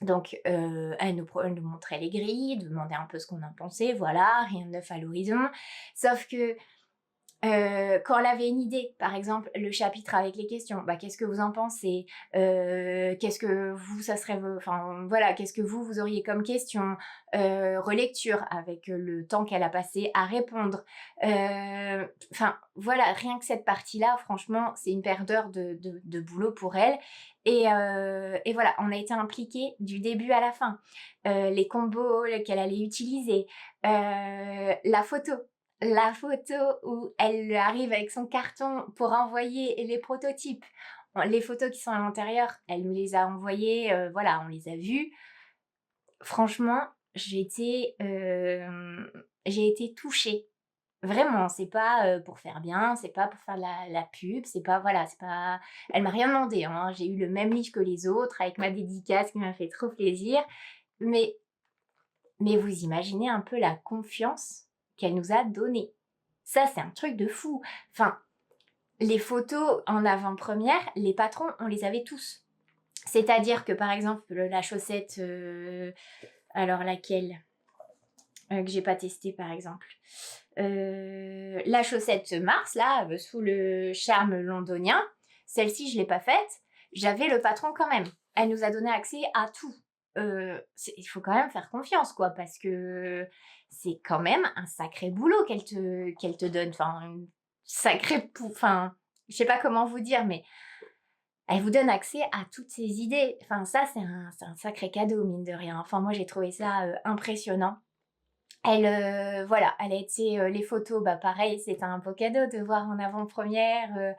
Donc, elle nous montrait les grilles, demandait un peu ce qu'on en pensait, voilà, rien de neuf à l'horizon. Sauf que quand elle avait une idée, par exemple, le chapitre avec les questions, bah, qu'est-ce que vous en pensez? Qu'est-ce que vous, ça serait, enfin voilà, qu'est-ce que vous auriez comme question? Relecture avec le temps qu'elle a passé à répondre. Enfin voilà, rien que cette partie-là, franchement, c'est une paire d'heures de boulot pour elle. Et voilà, on a été impliqués du début à la fin. Les combos qu'elle allait utiliser, la photo où elle arrive avec son carton pour envoyer les prototypes. Les photos qui sont à l'intérieur, elle nous les a envoyées, voilà, on les a vues. Franchement, j'ai été touchée. Vraiment, c'est pas pour faire bien, c'est pas pour faire la pub, c'est pas, voilà, c'est pas... Elle m'a rien demandé, hein. J'ai eu le même livre que les autres avec ma dédicace qui m'a fait trop plaisir. Mais, mais vous imaginez un peu la confiance qu'elle nous a donnée. Ça, c'est un truc de fou. Enfin, les photos en avant-première, les patrons, on les avait tous. C'est-à-dire que, par exemple, la chaussette, alors laquelle que j'ai pas testée, par exemple. La chaussette Mars, là, sous le charme londonien, celle-ci, je l'ai pas faite. J'avais le patron quand même. Elle nous a donné accès à tout. Il faut quand même faire confiance, quoi, parce que c'est quand même un sacré boulot qu'elle te donne. Enfin, une sacrée... Enfin, je sais pas comment vous dire, mais elle vous donne accès à toutes ses idées. Enfin, ça, c'est un sacré cadeau, mine de rien. Enfin, moi, j'ai trouvé ça impressionnant. Voilà, elle a été... les photos, bah pareil, c'était un beau cadeau de voir en avant-première...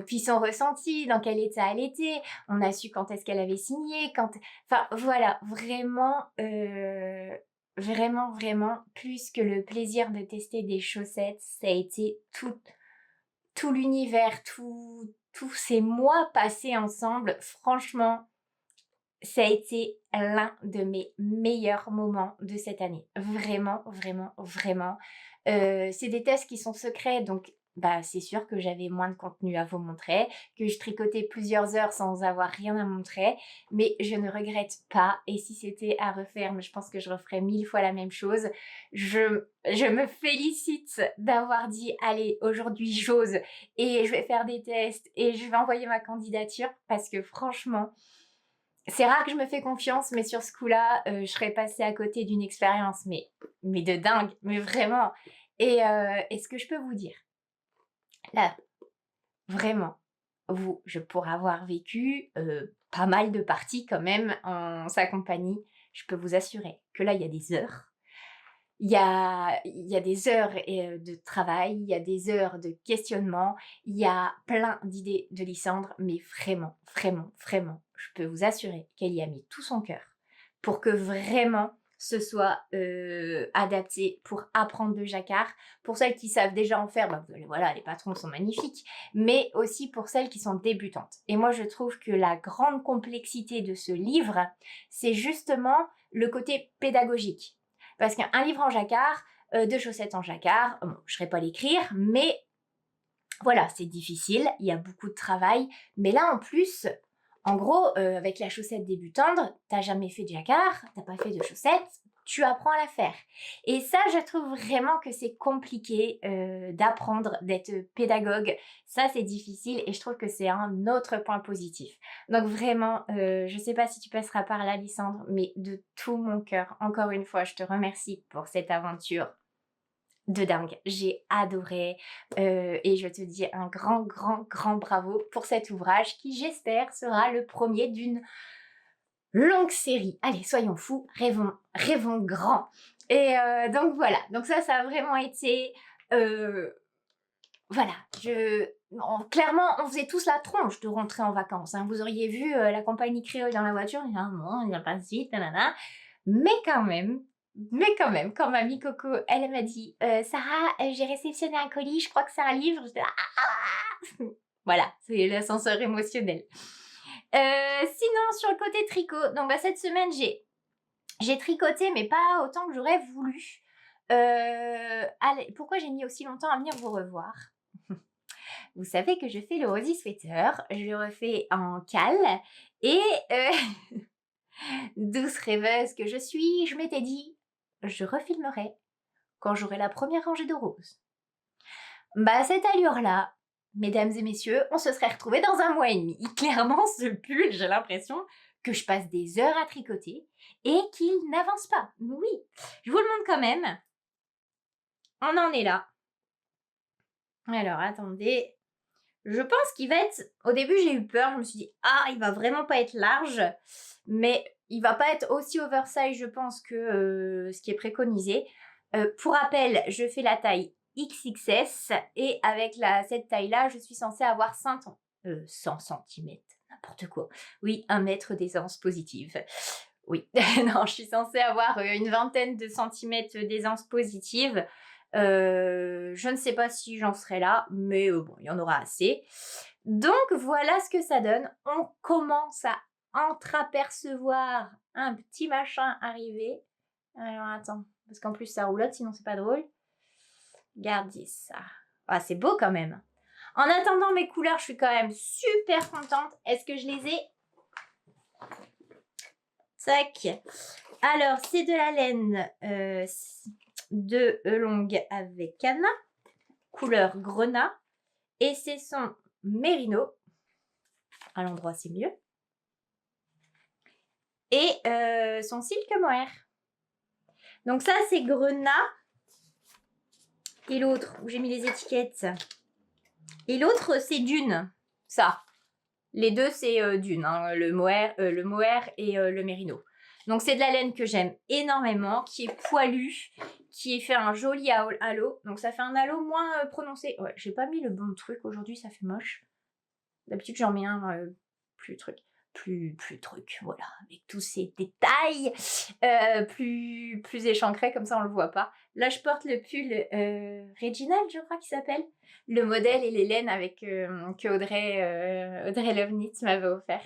puis son ressenti, dans quel état elle était, on a su quand est-ce qu'elle avait signé, enfin voilà, vraiment, vraiment, vraiment, plus que le plaisir de tester des chaussettes, ça a été tout l'univers, tous ces mois passés ensemble, franchement, ça a été l'un de mes meilleurs moments de cette année. Vraiment, vraiment, vraiment. C'est des tests qui sont secrets, donc bah, c'est sûr que j'avais moins de contenu à vous montrer, que je tricotais plusieurs heures sans avoir rien à montrer, mais je ne regrette pas. Et si c'était à refaire, mais je pense que je referais 1000 fois la même chose. Je me félicite d'avoir dit, allez, aujourd'hui j'ose et je vais faire des tests et je vais envoyer ma candidature parce que franchement, c'est rare que je me fais confiance, mais sur ce coup-là, je serais passée à côté d'une expérience, mais de dingue, mais vraiment. Et ce que je peux vous dire, là, vraiment, pour avoir vécu pas mal de parties quand même en sa compagnie, je peux vous assurer que là, il y a des heures. Il y a des heures de travail, il y a des heures de questionnement, il y a plein d'idées de Lysandre, mais vraiment, vraiment, vraiment, je peux vous assurer qu'elle y a mis tout son cœur pour que vraiment ce soit adapté pour apprendre le jacquard. Pour celles qui savent déjà en faire, bah, voilà, les patrons sont magnifiques, mais aussi pour celles qui sont débutantes. Et moi, je trouve que la grande complexité de ce livre, c'est justement le côté pédagogique. Parce qu'un livre en jacquard, de chaussettes en jacquard, bon, je ne saurais pas l'écrire, mais voilà, c'est difficile, il y a beaucoup de travail. Mais là, en plus, en gros, avec la chaussette débutante, t'as jamais fait de jacquard, t'as pas fait de chaussettes, tu apprends à la faire. Et ça, je trouve vraiment que c'est compliqué d'apprendre, d'être pédagogue. Ça, c'est difficile et je trouve que c'est un autre point positif. Donc vraiment, je sais pas si tu passeras par là, Lysandre, mais de tout mon cœur, encore une fois, je te remercie pour cette aventure de dingue. J'ai adoré et je te dis un grand bravo pour cet ouvrage qui, j'espère, sera le premier d'une longue série. Allez, soyons fous, rêvons grand. Et donc voilà, donc ça a vraiment été... voilà, clairement, on faisait tous la tronche de rentrer en vacances. Hein. Vous auriez vu la compagnie créole dans la voiture, il y a un moment, il n'y a pas de site, nanana. Mais quand même, quand mamie Coco, elle m'a dit Sarah, j'ai réceptionné un colis, je crois que c'est un livre. J'étais là, voilà, c'est l'ascenseur émotionnel. Sinon, sur le côté tricot, donc cette semaine, j'ai tricoté, mais pas autant que j'aurais voulu. Allez, pourquoi j'ai mis aussi longtemps à venir vous revoir? Vous savez que je fais le Rosy Sweater, je le refais en cale, et douce rêveuse que je suis, je m'étais dit, je refilmerai quand j'aurai la première rangée de roses. Bah, cette allure-là, mesdames et messieurs, on se serait retrouvés dans un mois et demi. Clairement, ce pull, j'ai l'impression que je passe des heures à tricoter et qu'il n'avance pas. Oui, je vous le montre quand même. On en est là. Alors, attendez. Je pense qu'il va être... Au début, j'ai eu peur. Je me suis dit, il va vraiment pas être large. Mais il va pas être aussi oversize, je pense, que ce qui est préconisé. Pour rappel, je fais la taille XXS. Et avec cette taille-là, je suis censée avoir 100 cm. N'importe quoi. Oui, 1 mètre d'aisance positive. Oui, non, je suis censée avoir une vingtaine de centimètres d'aisance positive. Je ne sais pas si j'en serai là, mais bon, il y en aura assez. Donc, voilà ce que ça donne. On commence à entreapercevoir un petit machin arriver. Alors, attends, parce qu'en plus, ça roulotte, sinon c'est pas drôle. Regardez ça. Ah, c'est beau quand même. En attendant mes couleurs, je suis quand même super contente. Est-ce que je les ai? Tac. Alors, c'est de la laine de longue avec canne, couleur grenat, et c'est son mérino. À l'endroit, c'est mieux. Et son silk mohair. Donc ça, c'est grenat. Et l'autre, où j'ai mis les étiquettes. Et l'autre, c'est dune. Ça. Les deux, c'est dune. Hein, le mohair et le mérino. Donc, c'est de la laine que j'aime énormément, qui est poilue, qui est fait un joli halo. Donc, ça fait un halo moins prononcé. Ouais, j'ai pas mis le bon truc aujourd'hui, ça fait moche. D'habitude, j'en mets un plus truc. Plus truc, voilà, avec tous ces détails plus échancrés, comme ça on le voit pas. Là, je porte le pull Reginald, je crois qu'il s'appelle. Le modèle et les laines avec que Audrey Lovnitz m'avait offert.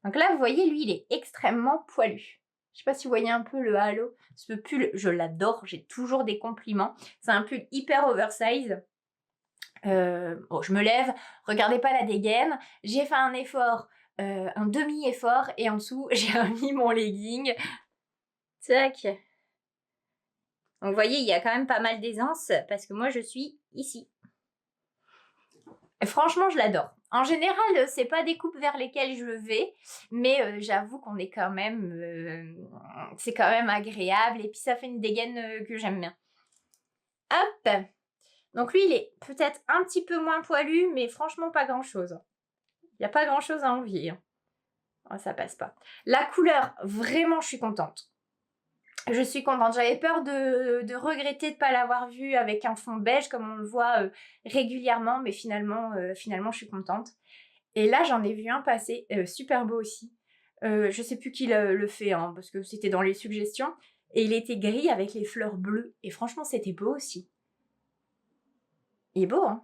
Donc là, vous voyez, lui, il est extrêmement poilu. Je sais pas si vous voyez un peu le halo. Ce pull, je l'adore, j'ai toujours des compliments. C'est un pull hyper oversize. Bon, je me lève, regardez pas la dégaine. J'ai fait un effort, un demi-effort, et en dessous, j'ai mis mon legging. Tac. Donc, vous voyez, il y a quand même pas mal d'aisance, parce que moi, je suis ici. Et franchement, je l'adore. En général, c'est pas des coupes vers lesquelles je vais, mais j'avoue qu'on est quand même... c'est quand même agréable, et puis ça fait une dégaine que j'aime bien. Hop. Donc lui, il est peut-être un petit peu moins poilu, mais franchement pas grand-chose. Il n'y a pas grand-chose à envier. Hein. Oh, ça passe pas. La couleur, vraiment, je suis contente. Je suis contente. J'avais peur de regretter de ne pas l'avoir vu avec un fond beige, comme on le voit régulièrement, mais finalement, je suis contente. Et là, j'en ai vu un passer, super beau aussi. Je sais plus qui le fait, hein, parce que c'était dans les suggestions et il était gris avec les fleurs bleues et franchement, c'était beau aussi. Il est beau, hein?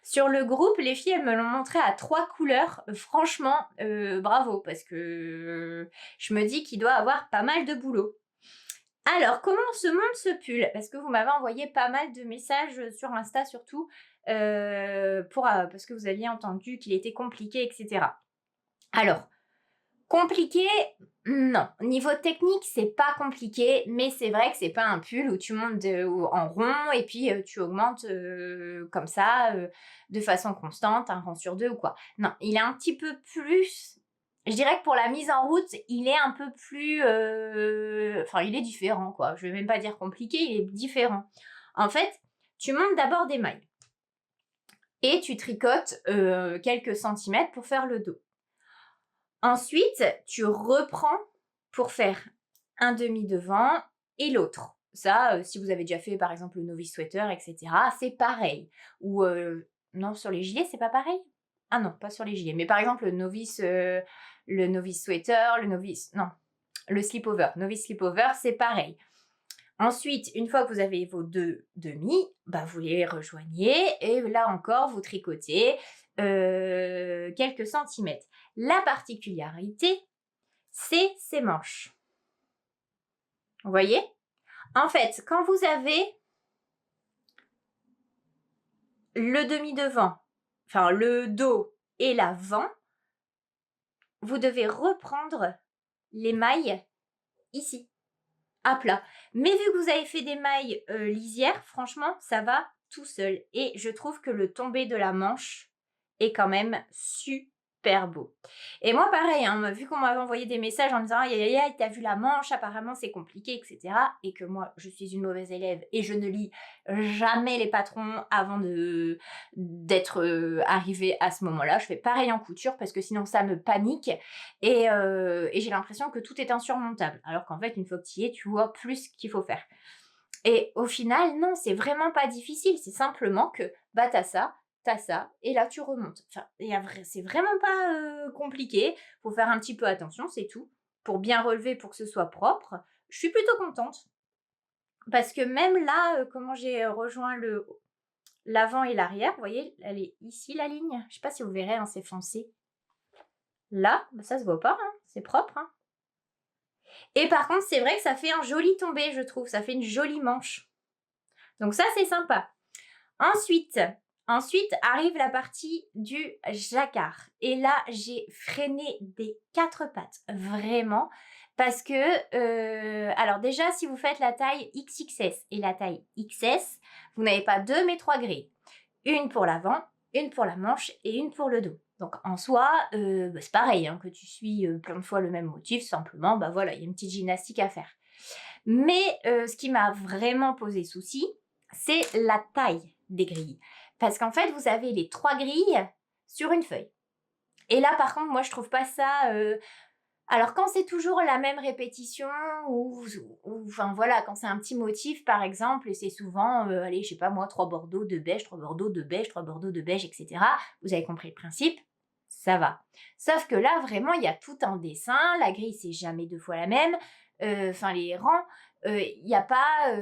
Sur le groupe, les filles, elles me l'ont montré à 3 couleurs. Franchement, bravo parce que je me dis qu'il doit avoir pas mal de boulot. Alors, comment se monte ce pull? Parce que vous m'avez envoyé pas mal de messages, sur Insta surtout, parce que vous aviez entendu qu'il était compliqué et cetera. Alors, compliqué, non. Niveau technique, c'est pas compliqué, mais c'est vrai que c'est pas un pull où tu montes en rond et puis tu augmentes comme ça, de façon constante, un rang sur deux ou quoi. Non, il est un petit peu plus. Je dirais que pour la mise en route, il est un peu plus. Enfin, il est différent, quoi. Je vais même pas dire compliqué, il est différent. En fait, tu montes d'abord des mailles et tu tricotes quelques centimètres pour faire le dos. Ensuite, tu reprends pour faire un demi devant et l'autre. Ça, si vous avez déjà fait par exemple le novice sweater, etc., c'est pareil. Ou non, sur les gilets, c'est pas pareil? Ah non, pas sur les gilets. Mais par exemple, le novice sweater, non, le slipover, novice slipover, c'est pareil. Ensuite, une fois que vous avez vos deux demi, bah, vous les rejoignez et là encore, vous tricotez quelques centimètres. La particularité, c'est ces manches. Vous voyez? En fait, quand vous avez le demi-devant, enfin le dos et l'avant, vous devez reprendre les mailles ici, à plat. Mais vu que vous avez fait des mailles lisières, franchement, ça va tout seul. Et je trouve que le tombé de la manche est quand même super beau. Et moi, pareil, hein, vu qu'on m'avait envoyé des messages en disant aïe aïe aïe, t'as vu la manche, apparemment c'est compliqué, etc. Et que moi, je suis une mauvaise élève et je ne lis jamais les patrons avant d'être arrivée à ce moment-là. Je fais pareil en couture parce que sinon ça me panique et j'ai l'impression que tout est insurmontable. Alors qu'en fait, une fois que tu y es, tu vois plus ce qu'il faut faire. Et au final, non, c'est vraiment pas difficile. C'est simplement que bah t'as ça, et là tu remontes. Enfin, c'est vraiment pas compliqué. Faut faire un petit peu attention, c'est tout. Pour bien relever, pour que ce soit propre. Je suis plutôt contente. Parce que même là, comment j'ai rejoint l'avant et l'arrière, vous voyez, elle est ici la ligne. Je sais pas si vous verrez, hein, c'est foncé. Là, bah, ça se voit pas, hein, c'est propre. Hein. Et par contre, c'est vrai que ça fait un joli tombé, je trouve. Ça fait une jolie manche. Donc ça, c'est sympa. Ensuite arrive la partie du jacquard. Et là, j'ai freiné des 4 pattes, vraiment. Parce que, alors déjà, si vous faites la taille XXS et la taille XS, vous n'avez pas 2 mais 3 grilles. Une pour l'avant, une pour la manche et une pour le dos. Donc en soi, bah, c'est pareil, hein, que tu suis plein de fois le même motif, simplement, bah voilà, il y a une petite gymnastique à faire. Mais ce qui m'a vraiment posé souci, c'est la taille des grilles. Parce qu'en fait, vous avez les 3 grilles sur une feuille. Et là, par contre, moi, je trouve pas ça... Alors, quand c'est toujours la même répétition, ou enfin voilà, quand c'est un petit motif, par exemple, et c'est souvent, allez, je sais pas moi, 3 bordeaux, 2 beige, 3 bordeaux, 2 beige, 3 bordeaux, 2 beige, etc. Vous avez compris le principe, ça va. Sauf que là, vraiment, il y a tout un dessin, la grille, c'est jamais 2 fois la même, enfin les rangs, il n'y a pas...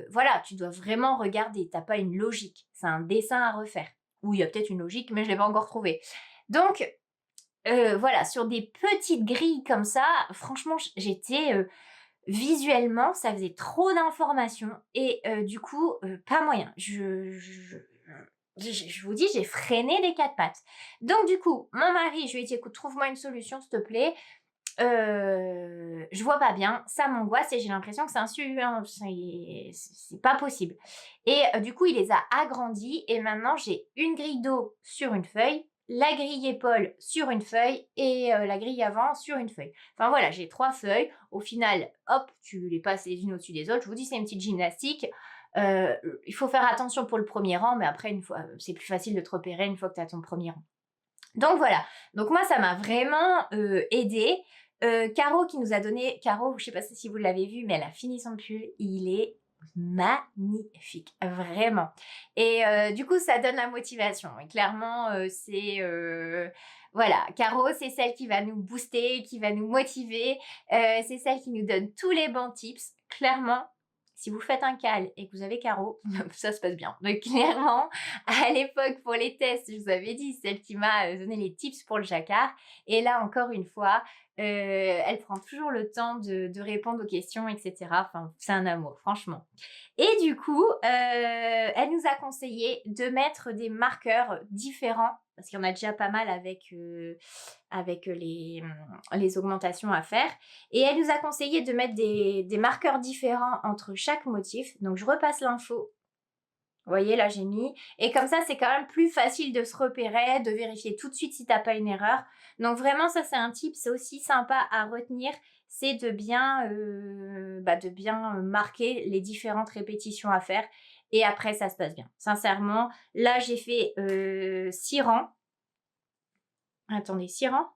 voilà, tu dois vraiment regarder, t'as pas une logique, c'est un dessin à refaire. Ou il y a peut-être une logique, mais je l'ai pas encore trouvé. Donc, voilà, sur des petites grilles comme ça, franchement, j'étais, visuellement, ça faisait trop d'informations et du coup, pas moyen. Je vous dis, j'ai freiné les 4 pattes. Donc du coup, mon mari, je lui ai dit: «Écoute, trouve-moi une solution, s'il te plaît. Je vois pas bien, ça m'angoisse et j'ai l'impression que c'est pas possible». Et du coup, il les a agrandis et maintenant j'ai une grille dos sur une feuille, la grille épaule sur une feuille et la grille avant sur une feuille. Enfin voilà, j'ai 3 feuilles. Au final, hop, tu les passes les unes au-dessus des autres. Je vous dis, c'est une petite gymnastique. Il faut faire attention pour le premier rang, mais après, une fois, c'est plus facile de te repérer une fois que tu as ton premier rang. Donc voilà, donc moi ça m'a vraiment aidée. Caro qui nous a donné, Caro, je sais pas si vous l'avez vu, mais elle a fini son pull, il est magnifique, vraiment. Et du coup ça donne la motivation. Et clairement Voilà, Caro, c'est celle qui va nous booster, qui va nous motiver, c'est celle qui nous donne tous les bons tips. Clairement, si vous faites un cal et que vous avez Caro, ça se passe bien. Donc clairement, à l'époque pour les tests, je vous avais dit, celle qui m'a donné les tips pour le jacquard. Et là, encore une fois, elle prend toujours le temps de répondre aux questions, etc. Enfin, c'est un amour, franchement. Et du coup, elle nous a conseillé de mettre des marqueurs différents, parce qu'il y en a déjà pas mal avec les augmentations à faire. Et elle nous a conseillé de mettre des marqueurs différents entre chaque motif. Donc, je repasse l'info. Vous voyez, là, j'ai mis. Et comme ça, c'est quand même plus facile de se repérer, de vérifier tout de suite si tu n'as pas une erreur. Donc, vraiment, ça, c'est un tip. C'est aussi sympa à retenir. C'est de bien marquer les différentes répétitions à faire. Et après, ça se passe bien. Sincèrement, là, j'ai fait 6 rangs. Attendez, 6 rangs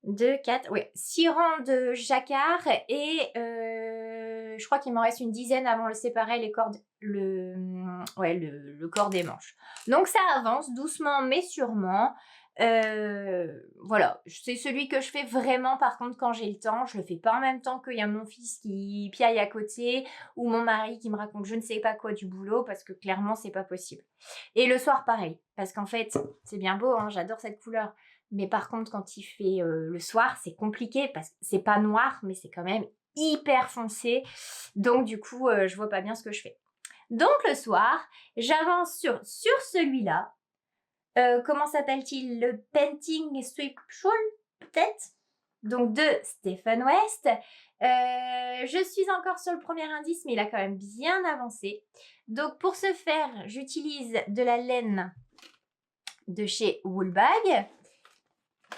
2, 4, oui, 6 rangs de jacquard et je crois qu'il m'en reste une dizaine avant de séparer les cordes, le corps des manches. Donc ça avance doucement mais sûrement. Voilà, c'est celui que je fais vraiment par contre quand j'ai le temps. Je le fais pas en même temps qu'il y a mon fils qui piaille à côté ou mon mari qui me raconte je ne sais pas quoi du boulot parce que clairement c'est pas possible. Et le soir pareil, parce qu'en fait c'est bien beau, hein, j'adore cette couleur. Mais par contre, quand il fait le soir, c'est compliqué parce que c'est pas noir, mais c'est quand même hyper foncé. Donc, du coup, je vois pas bien ce que je fais. Donc, le soir, j'avance sur celui-là. Comment s'appelle-t-il? Le Painting Sculpture, peut-être? Donc, de Stephen West. Je suis encore sur le premier indice, mais il a quand même bien avancé. Donc, pour ce faire, j'utilise de la laine de chez Woolbag.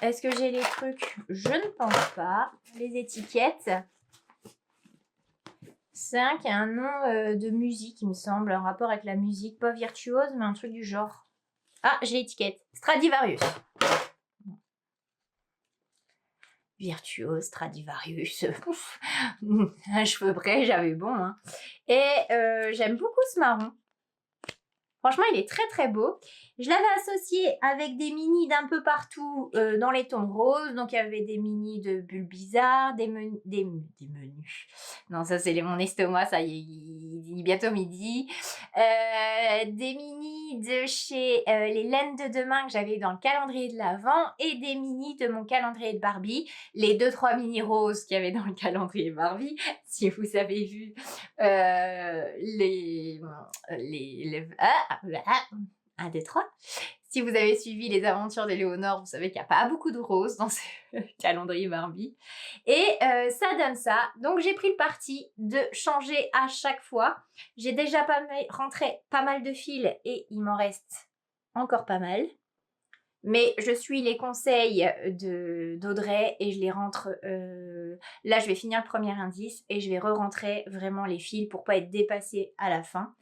Est-ce que j'ai les trucs? Je ne pense pas. Les étiquettes. C'est un qui a un nom de musique, il me semble, en rapport avec la musique. Pas virtuose, mais un truc du genre. Ah, j'ai l'étiquette. Stradivarius. Virtuose, Stradivarius. Ouf. Un cheveu près, j'avais bon. Hein. Et j'aime beaucoup ce marron. Franchement, il est très très beau. Je l'avais associé avec des mini d'un peu partout dans les tons roses. Donc, il y avait des mini de bulles bizarres, des menus. Non, ça, c'est mon estomac, ça y est, il est bientôt midi. Des mini de chez les laines de demain que j'avais dans le calendrier de l'Avent et des mini de mon calendrier de Barbie. Les 2-3 mini roses qu'il y avait dans le calendrier Barbie. Si vous avez vu un des trois. Si vous avez suivi les aventures d'Éléonore, vous savez qu'il n'y a pas beaucoup de roses dans ce calendrier Barbie. Et ça donne ça. Donc, j'ai pris le parti de changer à chaque fois. J'ai déjà rentré pas mal de fils et il m'en reste encore pas mal. Mais je suis les conseils d'Audrey et je les rentre... là, je vais finir le premier indice et je vais re-rentrer vraiment les fils pour pas être dépassée à la fin.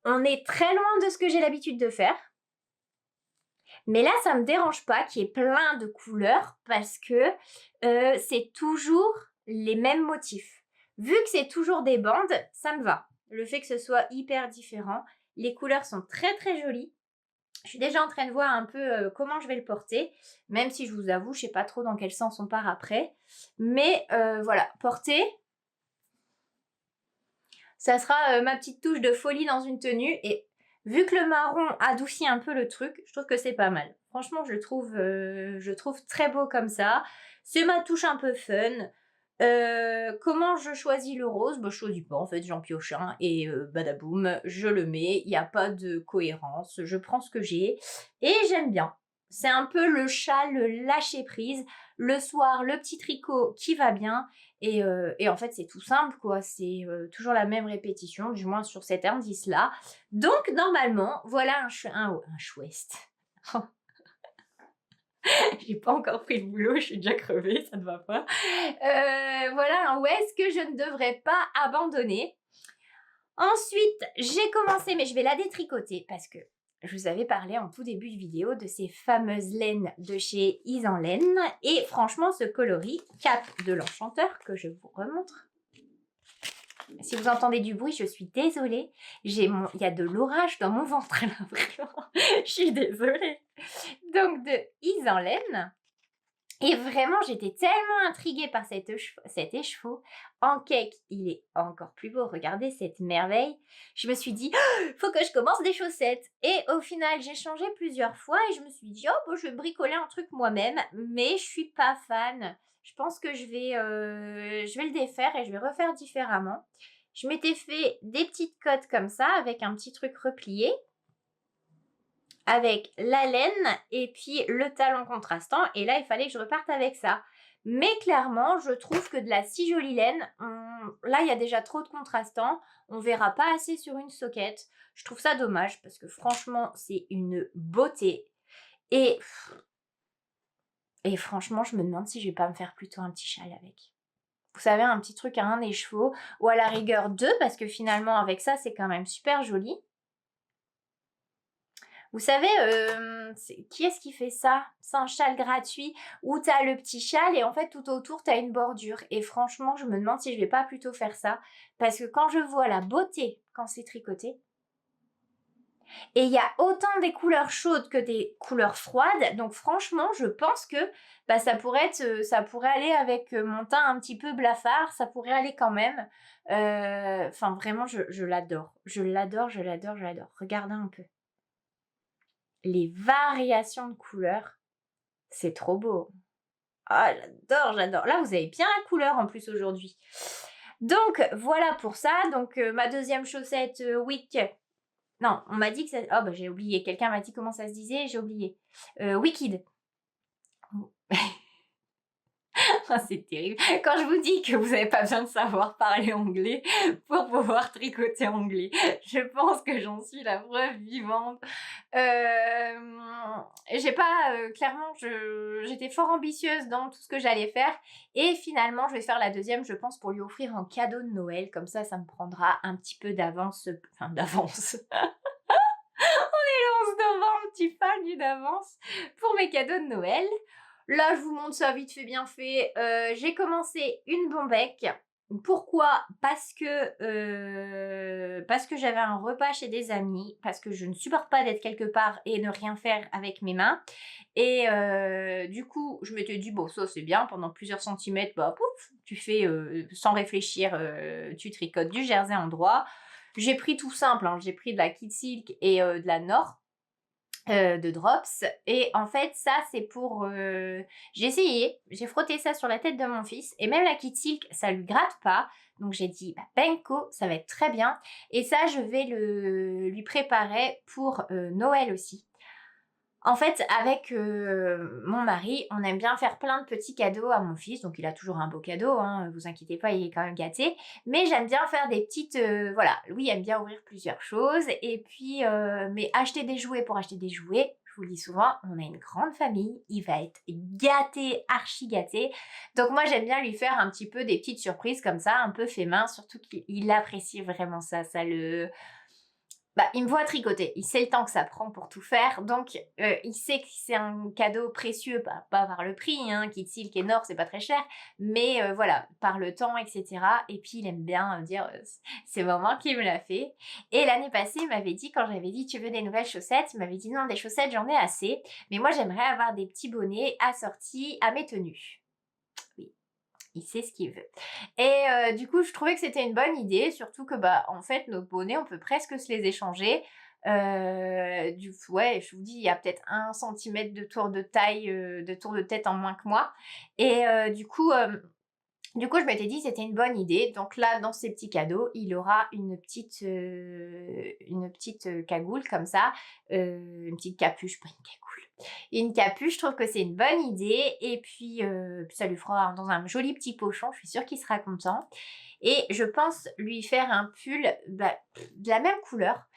On est très loin de ce que j'ai l'habitude de faire. Mais là, ça ne me dérange pas qu'il y ait plein de couleurs parce que c'est toujours les mêmes motifs. Vu que c'est toujours des bandes, ça me va. Le fait que ce soit hyper différent. Les couleurs sont très très jolies. Je suis déjà en train de voir un peu comment je vais le porter, même si je vous avoue, je ne sais pas trop dans quel sens on part après. Mais voilà, porter, ça sera ma petite touche de folie dans une tenue. Et vu que le marron adoucit un peu le truc, je trouve que c'est pas mal. Franchement, je trouve très beau comme ça. C'est ma touche un peu fun. Comment je choisis le rose? Je choisis pas en fait, j'en pioche un et badaboum, je le mets, il n'y a pas de cohérence, je prends ce que j'ai et j'aime bien. C'est un peu le châle, le lâcher prise, le soir le petit tricot qui va bien et en fait c'est tout simple quoi, c'est toujours la même répétition, du moins sur cet indice là. Donc normalement voilà un chouest. J'ai pas encore pris le boulot, je suis déjà crevée, ça ne va pas. Voilà un ouest que je ne devrais pas abandonner. Ensuite, j'ai commencé, mais je vais la détricoter parce que je vous avais parlé en tout début de vidéo de ces fameuses laines de chez Isan Laine. Et franchement, ce coloris Cap de l'Enchanteur que je vous remontre. Si vous entendez du bruit, je suis désolée. Il y a de l'orage dans mon ventre là, vraiment. Je suis désolée. Donc de Isenlaine. Et vraiment, j'étais tellement intriguée par cet écheveau. En cake, il est encore plus beau. Regardez cette merveille. Je me suis dit, oh, faut que je commence des chaussettes. Et au final, j'ai changé plusieurs fois et je me suis dit, oh, bon, je vais bricoler un truc moi-même. Mais je suis pas fan. Je pense que je vais le défaire et je vais refaire différemment. Je m'étais fait des petites cottes comme ça avec un petit truc replié, avec la laine et puis le talon contrastant. Et là, il fallait que je reparte avec ça. Mais clairement, je trouve que de la si jolie laine, là, il y a déjà trop de contrastants. On verra pas assez sur une soquette. Je trouve ça dommage parce que franchement, c'est une beauté. Et franchement, je me demande si je vais pas me faire plutôt un petit châle avec. Vous savez, un petit truc à un des chevaux ou à la rigueur deux, parce que finalement, avec ça, c'est quand même super joli. Vous savez, qui est-ce qui fait ça? C'est un châle gratuit où tu as le petit châle et en fait tout autour tu as une bordure. Et franchement, je me demande si je vais pas plutôt faire ça. Parce que quand je vois la beauté quand c'est tricoté, et il y a autant des couleurs chaudes que des couleurs froides, donc franchement, je pense que bah, ça pourrait aller avec mon teint un petit peu blafard, ça pourrait aller quand même. Enfin, vraiment, je l'adore. Je l'adore, je l'adore, je l'adore. Regardez un peu. Les variations de couleurs, c'est trop beau. Ah, j'adore, j'adore. Là, vous avez bien la couleur en plus aujourd'hui. Donc, voilà pour ça. Donc, ma deuxième chaussette Wick. Non, on m'a dit que ça... Oh, bah j'ai oublié. Quelqu'un m'a dit comment ça se disait, j'ai oublié. Wicked. Ah, c'est terrible. Quand je vous dis que vous n'avez pas besoin de savoir parler anglais pour pouvoir tricoter anglais, je pense que j'en suis la preuve vivante. J'ai pas... clairement, j'étais fort ambitieuse dans tout ce que j'allais faire. Et finalement, je vais faire la deuxième, je pense, pour lui offrir un cadeau de Noël. Comme ça me prendra un petit peu d'avance. Enfin, d'avance. On est le 11 novembre, tu parles du d'avance pour mes cadeaux de Noël. Là, je vous montre ça vite fait, bien fait. J'ai commencé une bombec. Pourquoi? Parce que j'avais un repas chez des amis, parce que je ne supporte pas d'être quelque part et ne rien faire avec mes mains. Et du coup, je m'étais dit, bon, ça c'est bien, pendant plusieurs centimètres, bah pouf, tu fais sans réfléchir, tu tricotes du jersey en droit. J'ai pris tout simple, hein, j'ai pris de la Kid Silk et de la Nord. De drops, et en fait ça c'est pour j'ai essayé, j'ai frotté ça sur la tête de mon fils et même la Kid Silk ça lui gratte pas, donc j'ai dit bah, Benko ça va être très bien, et ça je vais lui préparer pour Noël aussi. En fait, avec mon mari, on aime bien faire plein de petits cadeaux à mon fils. Donc, il a toujours un beau cadeau, hein, vous inquiétez pas, il est quand même gâté. Mais j'aime bien faire des petites... voilà, lui aime bien ouvrir plusieurs choses. Et puis, mais acheter des jouets pour acheter des jouets, je vous le dis souvent, on a une grande famille. Il va être gâté, archi gâté. Donc, moi, j'aime bien lui faire un petit peu des petites surprises comme ça, un peu fait main. Surtout qu'il apprécie vraiment ça. Ça le... Bah, il me voit tricoter, il sait le temps que ça prend pour tout faire, donc il sait que c'est un cadeau précieux, pas par le prix, hein, Kid Silk et Nord, c'est pas très cher, mais voilà, par le temps, etc. Et puis il aime bien dire, c'est maman qui me l'a fait. Et l'année passée, il m'avait dit, quand j'avais dit, tu veux des nouvelles chaussettes, il m'avait dit, non, des chaussettes, j'en ai assez, mais moi j'aimerais avoir des petits bonnets assortis à mes tenues. Oui. Il sait ce qu'il veut. Et du coup, je trouvais que c'était une bonne idée, surtout que, bah, en fait, nos bonnets, on peut presque se les échanger. Ouais, je vous dis, il y a peut-être 1 centimètre de tour de taille, de tour de tête en moins que moi. Et du coup, je m'étais dit c'était une bonne idée. Donc là, dans ces petits cadeaux, il aura une petite cagoule comme ça, une petite capuche, pas une cagoule. Une capuche, je trouve que c'est une bonne idée. Et puis, ça lui fera dans un joli petit pochon. Je suis sûre qu'il sera content. Et je pense lui faire un pull bah, de la même couleur.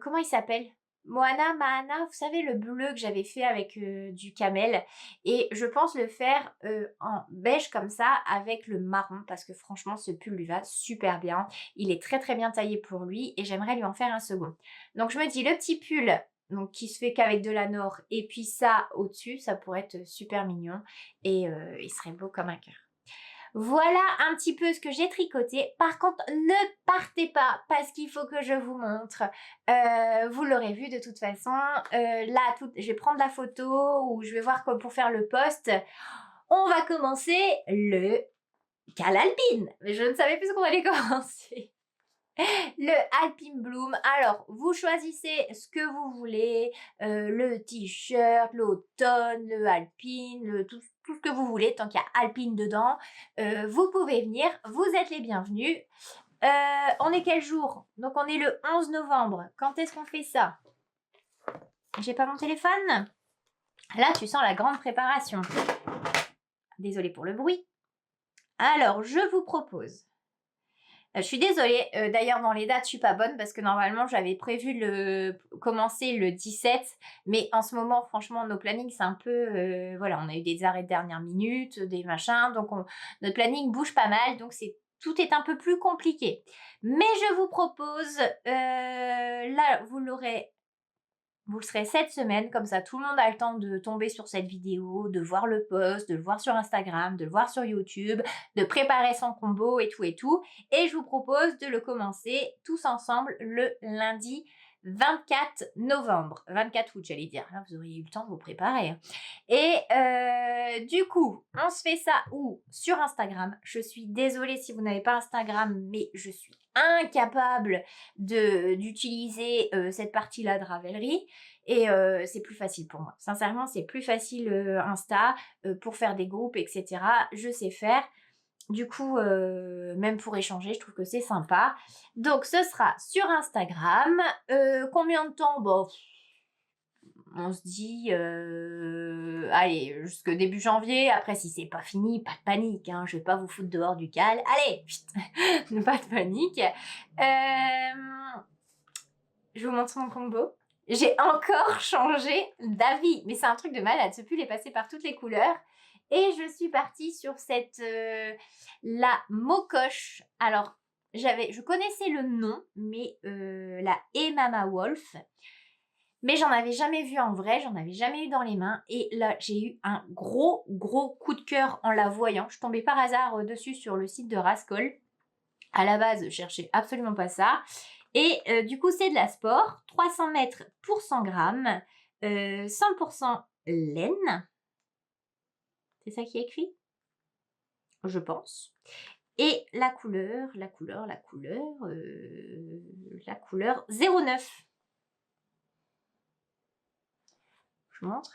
Comment il s'appelle? Moana, Mahana, vous savez le bleu que j'avais fait avec du camel, et je pense le faire en beige comme ça avec le marron, parce que franchement ce pull lui va super bien, il est très très bien taillé pour lui et j'aimerais lui en faire un second. Donc je me dis le petit pull donc, qui se fait qu'avec de la Nord et puis ça au-dessus, ça pourrait être super mignon et il serait beau comme un cœur. Voilà un petit peu ce que j'ai tricoté. Par contre, ne partez pas parce qu'il faut que je vous montre. Vous l'aurez vu de toute façon. Là, je vais prendre la photo ou je vais voir quoi pour faire le post. On va commencer le cal alpine. Mais je ne savais plus qu'on allait commencer. Le Alpine Bloom. Alors, vous choisissez ce que vous voulez, le t-shirt, l'automne, le alpine, tout ce que vous voulez, tant qu'il y a alpine dedans. Vous pouvez venir, vous êtes les bienvenus. On est quel jour? Donc, on est le 11 novembre. Quand est-ce qu'on fait ça? J'ai pas mon téléphone? Là, tu sens la grande préparation. Désolée pour le bruit. Alors, je vous propose... Je suis désolée, d'ailleurs dans les dates je suis pas bonne parce que normalement j'avais prévu de commencer le 17, mais en ce moment franchement nos plannings c'est un peu, voilà, on a eu des arrêts de dernière minute, des machins, donc notre planning bouge pas mal, donc tout est un peu plus compliqué. Mais je vous propose, là vous le serez cette semaine, comme ça tout le monde a le temps de tomber sur cette vidéo, de voir le post, de le voir sur Instagram, de le voir sur YouTube, de préparer son combo et tout et tout. Et je vous propose de le commencer tous ensemble le lundi 24 novembre. 24 août, j'allais dire. Là, vous auriez eu le temps de vous préparer. Et du coup, on se fait ça où? Sur Instagram. Je suis désolée si vous n'avez pas Instagram, mais je suis incapable d'utiliser cette partie-là de Ravelry. Et c'est plus facile pour moi. Sincèrement, c'est plus facile Insta pour faire des groupes, etc. Je sais faire. Du coup, même pour échanger, je trouve que c'est sympa. Donc, ce sera sur Instagram. Combien de temps? Bon, on se dit, allez, jusque début janvier. Après, si c'est pas fini, pas de panique. Hein, je vais pas vous foutre dehors du cal. Allez, pas de panique. Je vous montre mon combo. J'ai encore changé d'avis, mais c'est un truc de malade. Ce pull est passé par toutes les couleurs. Et je suis partie sur cette, la Mocoche. Alors, je connaissais le nom, mais la Emama Wolf. Mais j'en avais jamais vu en vrai, j'en avais jamais eu dans les mains. Et là, j'ai eu un gros coup de cœur en la voyant. Je tombais par hasard dessus sur le site de Rascol. À la base, je cherchais absolument pas ça. Et du coup, c'est de la sport. 300 mètres pour 100 grammes. 100% laine. C'est ça qui est écrit? Je pense. Et la couleur 09. Je vous montre.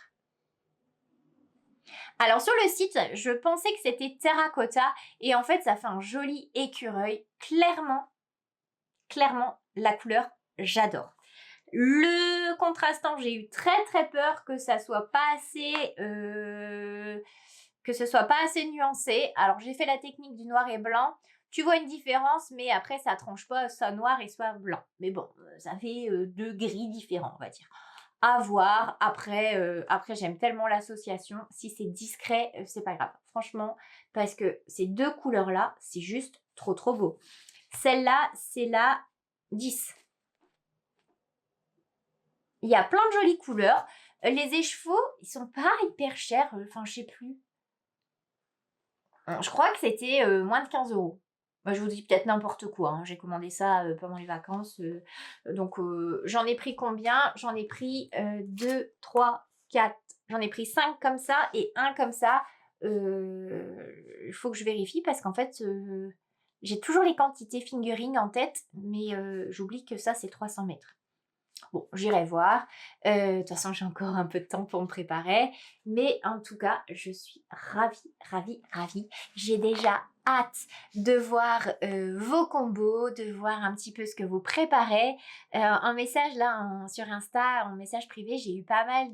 Alors sur le site, je pensais que c'était terracotta et en fait ça fait un joli écureuil. Clairement, la couleur, j'adore. Le contrastant, j'ai eu très peur que ça soit pas assez, que ce soit pas assez nuancé. Alors j'ai fait la technique du noir et blanc. Tu vois une différence, mais après ça tranche pas, soit noir et soit blanc. Mais bon, ça fait deux gris différents, on va dire. À voir. Après, j'aime tellement l'association. Si c'est discret, c'est pas grave. Franchement, parce que ces deux couleurs-là, c'est juste trop beau. Celle-là, c'est la 10. Il y a plein de jolies couleurs. Les écheveaux, ils sont pas hyper chers. Enfin, je sais plus. Je crois que c'était moins de 15 €. Moi, je vous dis peut-être n'importe quoi. Hein. J'ai commandé ça pendant les vacances. Donc, j'en ai pris combien? J'en ai pris 2, 3, 4. J'en ai pris 5 comme ça et un comme ça. Il faut que je vérifie parce qu'en fait, j'ai toujours les quantités fingering en tête, mais j'oublie que ça, c'est 300 mètres. Bon, j'irai voir. De toute façon, j'ai encore un peu de temps pour me préparer. Mais en tout cas, je suis ravie. J'ai déjà hâte de voir vos combos, de voir un petit peu ce que vous préparez. En message là, sur Insta, en message privé, j'ai eu pas mal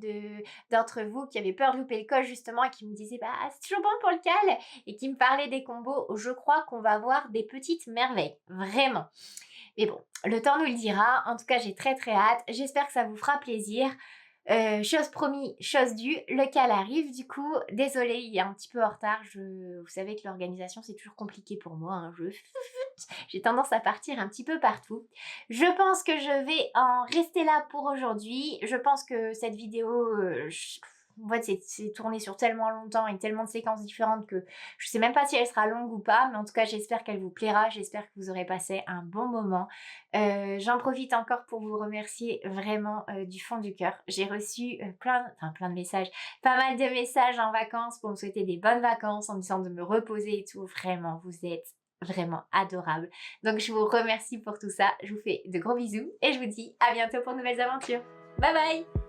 d'entre vous qui avaient peur de louper le coche justement et qui me disaient bah c'est toujours bon pour le cal et qui me parlaient des combos. Je crois qu'on va voir des petites merveilles, vraiment. Mais bon, le temps nous le dira. En tout cas, j'ai très hâte. J'espère que ça vous fera plaisir. Chose promis, chose due, le cal arrive du coup. Désolée, il est un petit peu en retard. Vous savez que l'organisation, c'est toujours compliqué pour moi. Hein. J'ai tendance à partir un petit peu partout. Je pense que je vais en rester là pour aujourd'hui. Je pense que cette vidéo, en fait, c'est tourné sur tellement longtemps et tellement de séquences différentes que je sais même pas si elle sera longue ou pas, mais en tout cas, j'espère qu'elle vous plaira. J'espère que vous aurez passé un bon moment. J'en profite encore pour vous remercier vraiment, du fond du cœur. J'ai reçu, plein de messages, pas mal de messages en vacances pour me souhaiter des bonnes vacances, en me disant de me reposer et tout. Vraiment, vous êtes vraiment adorables. Donc je vous remercie pour tout ça. Je vous fais de gros bisous et je vous dis à bientôt pour de nouvelles aventures. Bye bye!